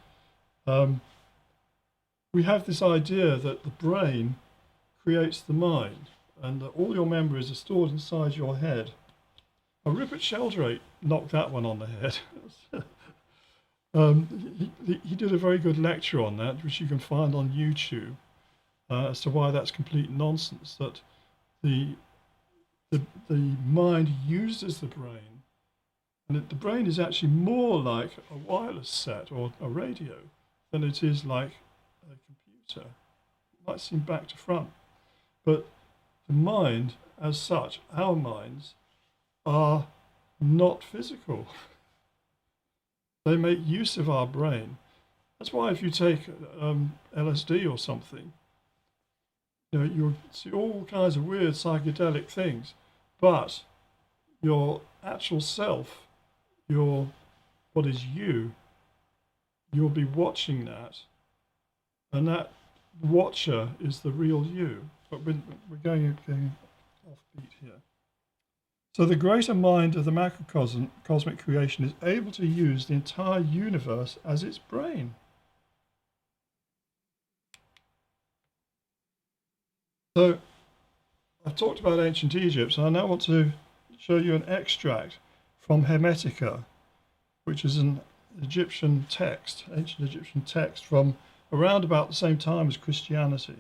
we have this idea that the brain creates the mind and that all your memories are stored inside your head. Now, Rupert Sheldrake knocked that one on the head. He did a very good lecture on that, which you can find on YouTube, as to why that's complete nonsense, that the mind uses the brain. And the brain is actually more like a wireless set or a radio than it is like a computer. It might seem back to front, but the mind as such, our minds, are not physical. They make use of our brain. That's why if you take LSD or something, you'll see all kinds of weird psychedelic things, but your actual self, what is you'll be watching that, and that watcher is the real you. But we're going off beat here. So the greater mind of the macrocosm, cosmic creation, is able to use the entire universe as its brain. So I've talked about ancient Egypt, so I now want to show you an extract from Hermetica, which is an Egyptian text, ancient Egyptian text from around about the same time as Christianity.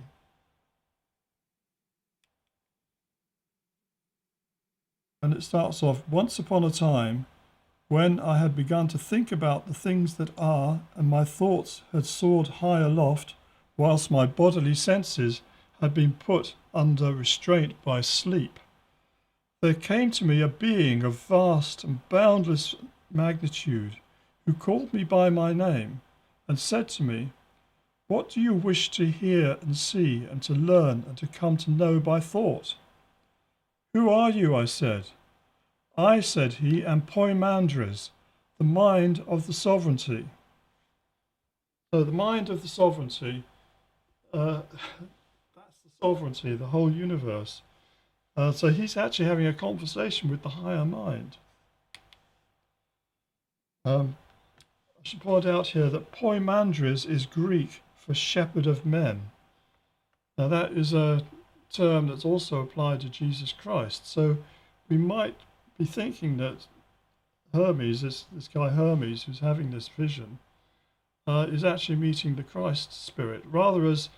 And it starts off, once upon a time, when I had begun to think about the things that are, and my thoughts had soared high aloft, whilst my bodily senses had been put under restraint by sleep, there came to me a being of vast and boundless magnitude, who called me by my name, and said to me, "What do you wish to hear and see, and to learn and to come to know by thought?" "Who are you?" I said. "I," said he, "am Poimandres, the mind of the sovereignty." So the mind of the sovereignty, that's the sovereignty, the whole universe. So he's actually having a conversation with the higher mind. I should point out here that poimandres is Greek for shepherd of men. Now that is a term that's also applied to Jesus Christ. So we might be thinking that Hermes, this guy Hermes, who's having this vision, is actually meeting the Christ spirit, rather as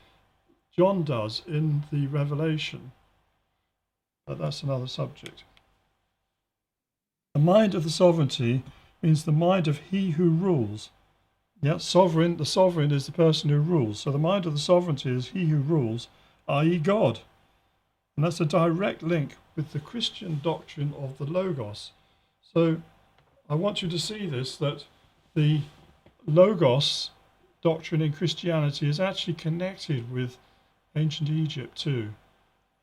John does in the Revelation. But that's another subject. The mind of the sovereignty means the mind of he who rules. Yeah, sovereign, the sovereign is the person who rules. So the mind of the sovereignty is he who rules, i.e. God. And that's a direct link with the Christian doctrine of the Logos. So I want you to see this, that the Logos doctrine in Christianity is actually connected with ancient Egypt too.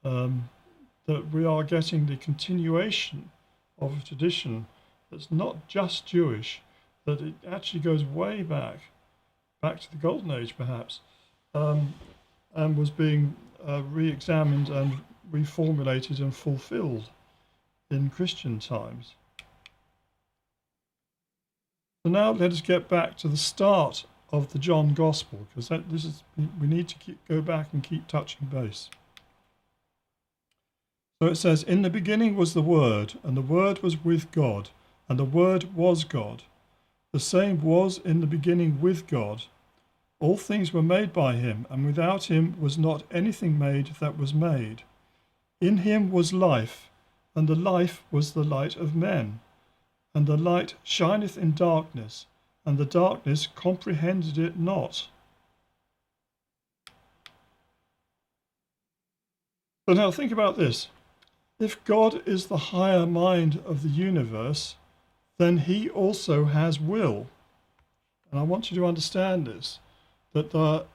That we are getting the continuation of a tradition that's not just Jewish, that it actually goes way back to the Golden Age perhaps, and was being re-examined and reformulated and fulfilled in Christian times. So now let us get back to the start of the John Gospel, because we need to go back and keep touching base. So it says, in the beginning was the Word, and the Word was with God, and the Word was God. The same was in the beginning with God. All things were made by him, and without him was not anything made that was made. In him was life, and the life was the light of men. And the light shineth in darkness, and the darkness comprehended it not. So now think about this. If God is the higher mind of the universe, then he also has will. And I want you to understand this, that there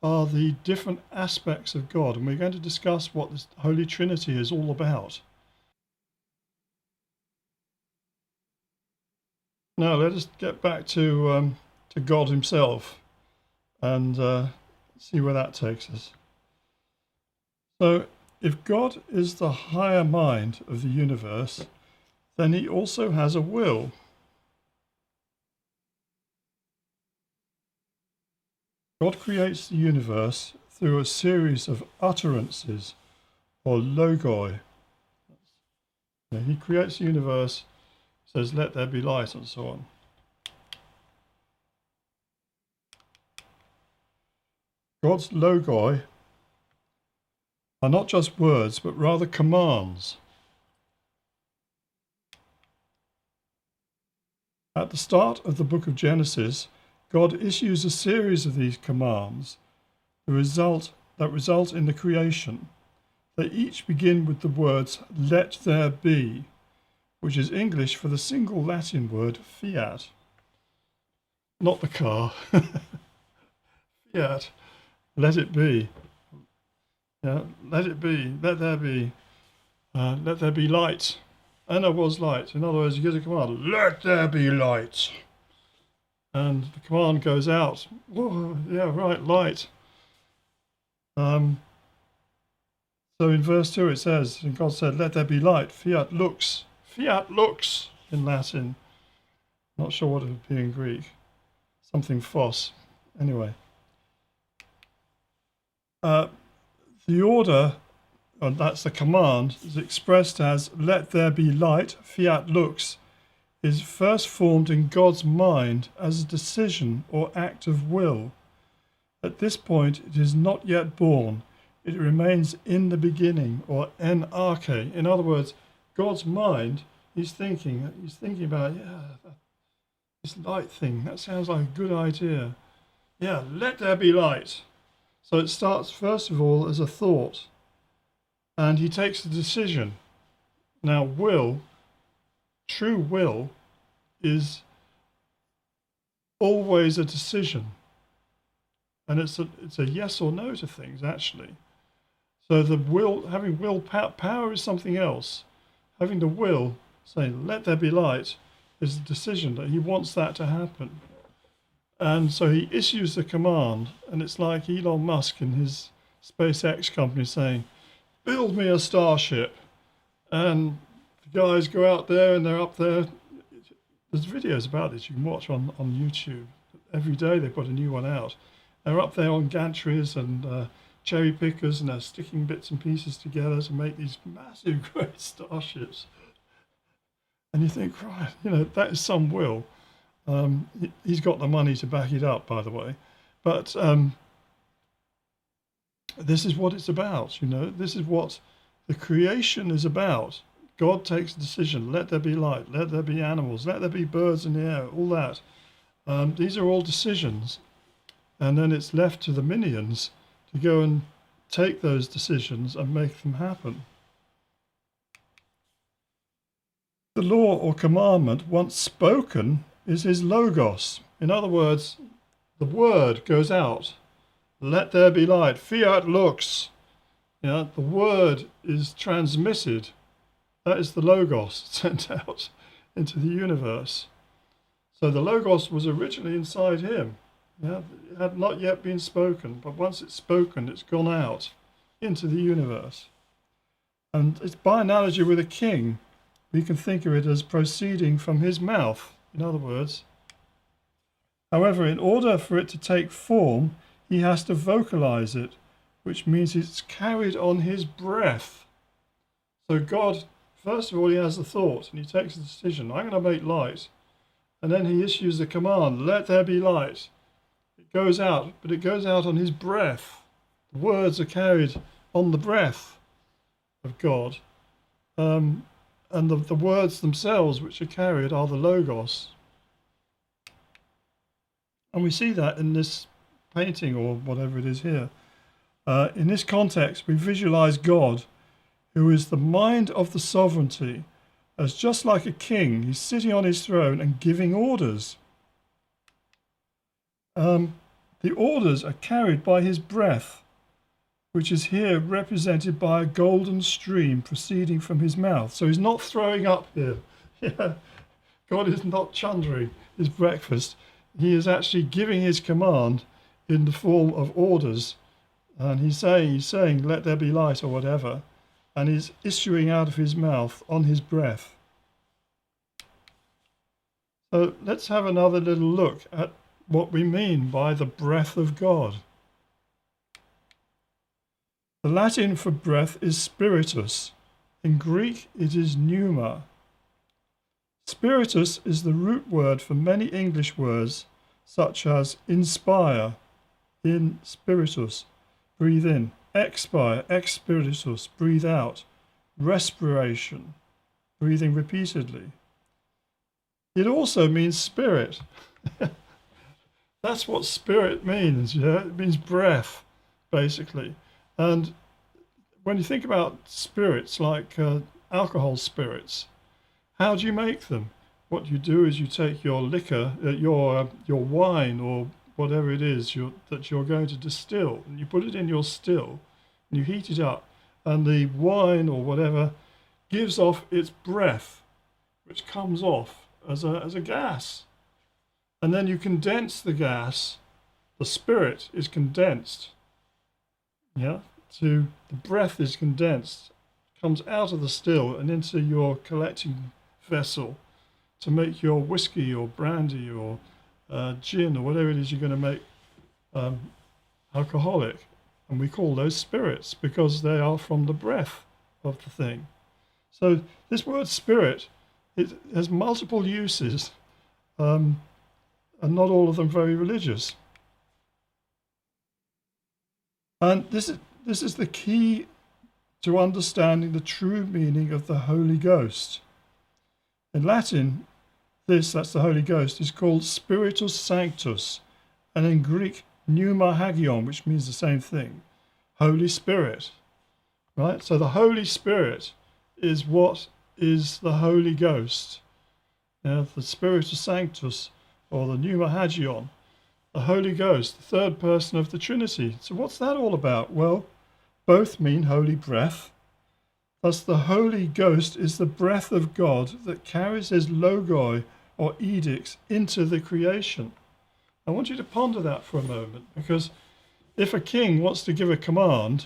are the different aspects of God, and we're going to discuss what this Holy Trinity is all about. Now let us get back to God himself and see where that takes us. So if God is the higher mind of the universe, then he also has a will. God creates the universe through a series of utterances, or logoi. He creates the universe, says, let there be light, and so on. God's logoi are not just words, but rather commands. At the start of the book of Genesis, God issues a series of these commands that result in the creation. They each begin with the words, let there be, which is English for the single Latin word fiat. Not the car. Fiat. Let it be. Yeah, let it be. Let there be. Let there be light. And there was light. In other words, you get a command, let there be light. And the command goes out. Oh, yeah, right, light. So in verse 2 it says, and God said, let there be light. Fiat lux. Fiat lux in Latin. Not sure what it would be in Greek. Something phos. Anyway. The order, and that's the command, is expressed as let there be light, fiat lux, is first formed in God's mind as a decision or act of will. At this point, it is not yet born. It remains in the beginning, or en arche. In other words, God's mind, he's thinking about, yeah, this light thing, that sounds like a good idea. Yeah, let there be light. So it starts, first of all, as a thought, and he takes the decision. Now, true will, is always a decision. And it's a yes or no to things, actually. So the will, having will, power is something else. Having the will, saying, let there be light, is the decision that he wants that to happen. And so he issues the command, and it's like Elon Musk and his SpaceX company saying, build me a starship. And the guys go out there and they're up there. There's videos about this you can watch on YouTube. Every day they put a new one out. They're up there on gantries and cherry pickers, and they're sticking bits and pieces together to make these massive, great starships. And you think, right, that is some will. He's got the money to back it up, by the way. But this is what it's about, This is what the creation is about. God takes a decision. Let there be light. Let there be animals. Let there be birds in the air. All that. These are all decisions. And then it's left to the minions to go and take those decisions and make them happen. The law or commandment, once spoken, is his logos. In other words, the word goes out. Let there be light. Fiat lux. The word is transmitted. That is the logos sent out into the universe. So the logos was originally inside him. It had not yet been spoken, but once it's spoken, it's gone out into the universe. And it's by analogy with a king. We can think of it as proceeding from his mouth, in other words. However, in order for it to take form, he has to vocalize it, which means it's carried on his breath. So God, first of all, he has the thought, and he takes a decision. I'm going to make light. And then he issues the command, let there be light. It goes out, but it goes out on his breath. The words are carried on the breath of God. And the words themselves which are carried are the logos. And we see that in this painting or whatever it is here. In this context, we visualize God, who is the mind of the sovereignty, as just like a king, he's sitting on his throne and giving orders. The orders are carried by his breath, which is here represented by a golden stream proceeding from his mouth. So he's not throwing up here. God is not chundering his breakfast. He is actually giving his command in the form of orders. And he's saying, let there be light or whatever. And he's issuing out of his mouth on his breath. So let's have another little look at what we mean by the breath of God. The Latin for breath is spiritus. In Greek, it is pneuma. Spiritus is the root word for many English words, such as inspire, in spiritus, breathe in, expire, ex spiritus, breathe out, respiration, breathing repeatedly. It also means spirit. That's what spirit means, It means breath, basically. And when you think about spirits, like alcohol spirits, how do you make them? What you do is you take your liquor, your wine or whatever it is that you're going to distill, and you put it in your still, and you heat it up, and the wine or whatever gives off its breath, which comes off as a gas. And then you condense the gas, the spirit is condensed, the breath is condensed, comes out of the still and into your collecting vessel to make your whiskey or brandy or gin or whatever it is you're going to make alcoholic. And we call those spirits because they are from the breath of the thing. So this word spirit, it has multiple uses, and not all of them very religious. And this is the key to understanding the true meaning of the Holy Ghost. In Latin, that's the Holy Ghost, is called Spiritus Sanctus, and in Greek, pneuma hagion, which means the same thing, Holy Spirit. Right? So the Holy Spirit is what is the Holy Ghost. The Spiritus Sanctus, or the pneuma hagion, the Holy Ghost, the third person of the Trinity. So what's that all about? Well, both mean holy breath. Thus the Holy Ghost is the breath of God that carries his logoi or edicts into the creation. I want you to ponder that for a moment, because if a king wants to give a command,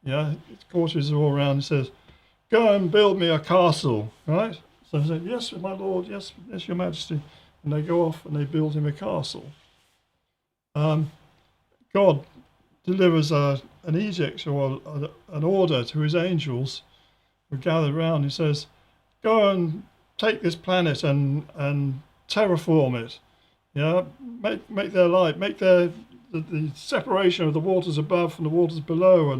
his courtiers are all around and says, go and build me a castle, right? So they say, yes, my lord, yes, yes, your majesty. And they go off and they build him a castle. God delivers an edict or an order to his angels who gather around. He says, go and take this planet and terraform it. Yeah, make their light, make the separation of the waters above from the waters below,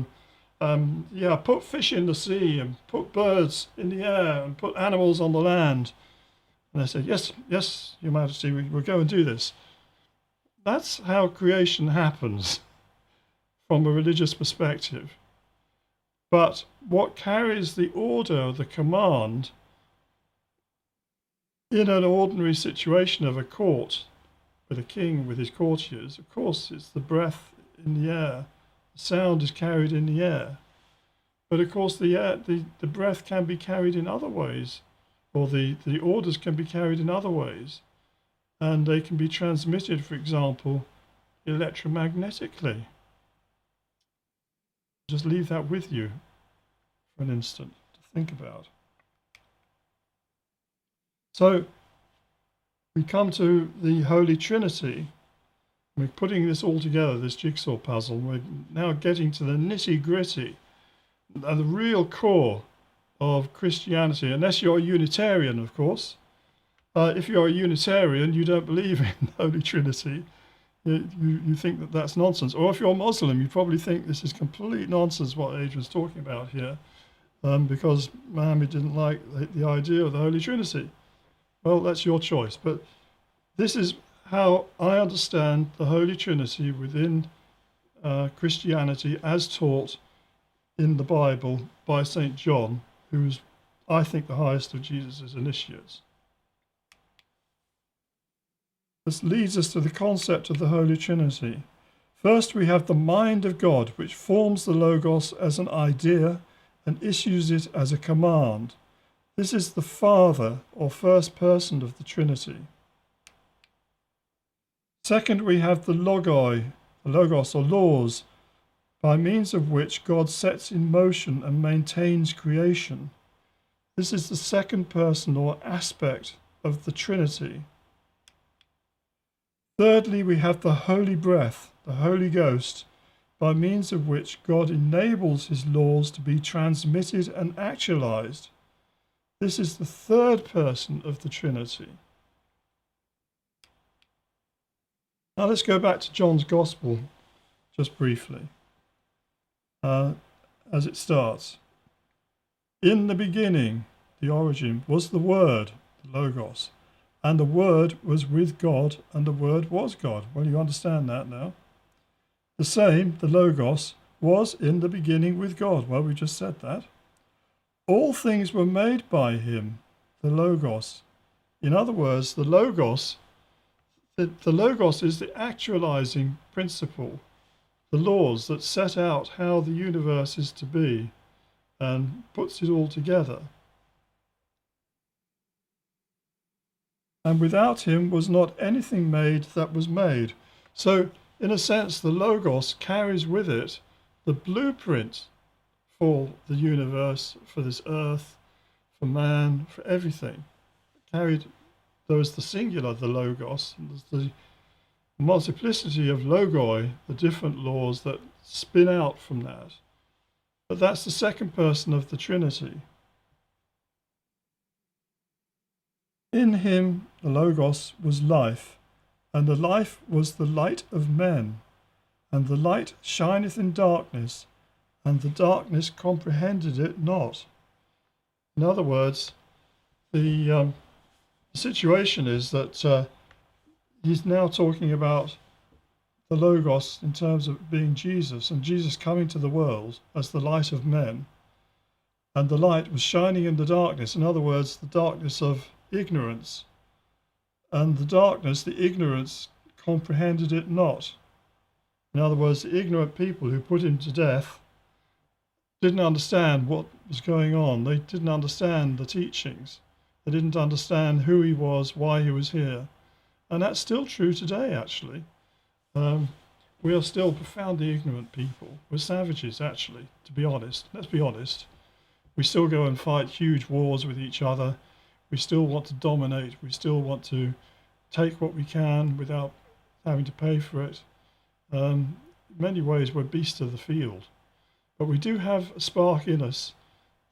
and put fish in the sea and put birds in the air and put animals on the land. And they said, yes, yes, your majesty, we'll go and do this. That's how creation happens from a religious perspective. But what carries the order, the command, in an ordinary situation of a court, with a king with his courtiers, of course, it's the breath in the air. The sound is carried in the air. But of course, the breath can be carried in other ways, or the orders can be carried in other ways. And they can be transmitted, for example, electromagnetically. Just leave that with you for an instant to think about. So we come to the Holy Trinity. We're putting this all together, this jigsaw puzzle. We're now getting to the nitty-gritty, the real core of Christianity, unless you're a Unitarian, of course. If you're a Unitarian, you don't believe in the Holy Trinity. You think that that's nonsense. Or if you're a Muslim, you probably think this is complete nonsense what Adrian's talking about here, because Muhammad didn't like the idea of the Holy Trinity. Well, that's your choice. But this is how I understand the Holy Trinity within Christianity as taught in the Bible by St John, who's, I think, the highest of Jesus' initiates. This leads us to the concept of the Holy Trinity. First, we have the mind of God, which forms the Logos as an idea and issues it as a command. This is the Father, or first person of the Trinity. Second, we have the logoi, the Logos, or laws, by means of which God sets in motion and maintains creation. This is the second person, or aspect, of the Trinity. Thirdly, we have the Holy Breath, the Holy Ghost, by means of which God enables his laws to be transmitted and actualized. This is the third person of the Trinity. Now let's go back to John's Gospel just briefly, as it starts. In the beginning, the origin, was the Word, the Logos. And the Word was with God, and the Word was God. Well, you understand that now. The same, the Logos, was in the beginning with God. Well, we just said that. All things were made by him, the Logos. In other words, the Logos is the actualizing principle, the laws that set out how the universe is to be and puts it all together. And without him was not anything made that was made. So, in a sense, the Logos carries with it the blueprint for the universe, for this earth, for man, for everything. Carried, there is the singular, the Logos, and there's the multiplicity of logoi, the different laws that spin out from that. But that's the second person of the Trinity. In him, the Logos, was life, and the life was the light of men. And the light shineth in darkness, and the darkness comprehended it not. In other words, the situation is that he's now talking about the Logos in terms of being Jesus, and Jesus coming to the world as the light of men. And the light was shining in the darkness. In other words, the darkness of ignorance, and the darkness, the ignorance, comprehended it not. In other words, the ignorant people who put him to death didn't understand what was going on. They didn't understand the teachings. They didn't understand who he was, why he was here. And that's still true today, actually. We are still profoundly ignorant people. We're savages, actually, to be honest. Let's be honest. We still go and fight huge wars with each other. We still want to dominate. We still want to take what we can without having to pay for it. In many ways, we're beasts of the field. But we do have a spark in us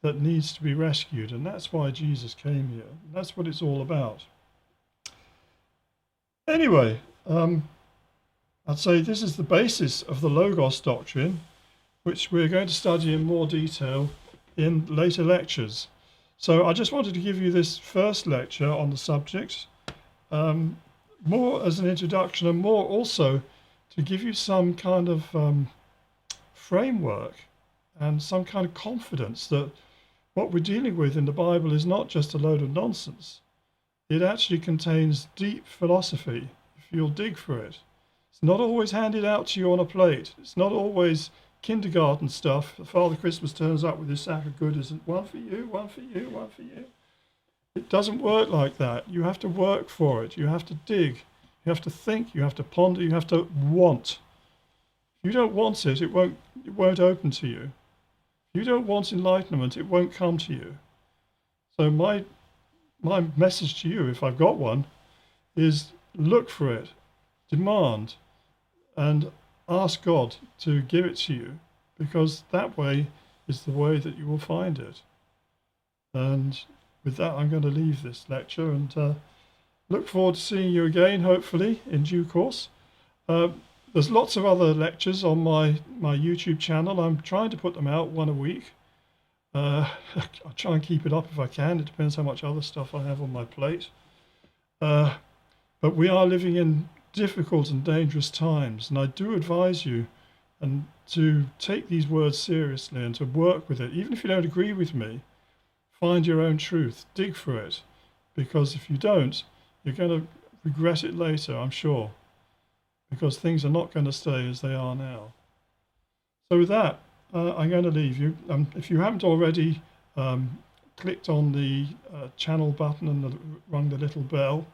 that needs to be rescued, and that's why Jesus came here. That's what it's all about. Anyway, I'd say this is the basis of the Logos Doctrine, which we're going to study in more detail in later lectures. So I just wanted to give you this first lecture on the subject, more as an introduction and more also to give you some kind of framework and some kind of confidence that what we're dealing with in the Bible is not just a load of nonsense. It actually contains deep philosophy, if you'll dig for it. It's not always handed out to you on a plate. It's not always kindergarten stuff. Father Christmas turns up with his sack of goodies and one for you, one for you, one for you. It doesn't work like that. You have to work for it. You have to dig. You have to think. You have to ponder. You have to want. If you don't want it, it won't open to you. If you don't want enlightenment, it won't come to you. So my message to you, if I've got one, is look for it, demand, and ask God to give it to you, because that way is the way that you will find it. And with that, I'm going to leave this lecture and look forward to seeing you again, hopefully, in due course. There's lots of other lectures on my YouTube channel. I'm trying to put them out one a week. I'll try and keep it up if I can. It depends how much other stuff I have on my plate. But we are living in difficult and dangerous times, and I do advise you and to take these words seriously and to work with it. Even if you don't agree with me, find your own truth, dig for it, because if you don't, you're going to regret it later, I'm sure, because things are not going to stay as they are now. So with that, I'm going to leave you. If you haven't already clicked on the channel button and rung the little bell,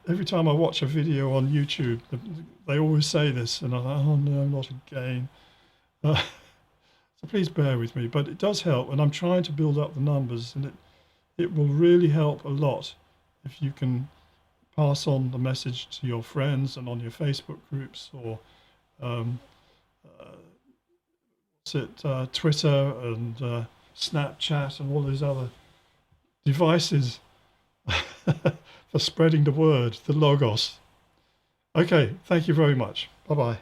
every time I watch a video on YouTube, they always say this, and I'm like, oh no, not again. So please bear with me, but it does help, and I'm trying to build up the numbers, and it will really help a lot if you can pass on the message to your friends and on your Facebook groups or Twitter and Snapchat and all those other devices for spreading the word, the Logos. Okay, thank you very much. Bye-bye.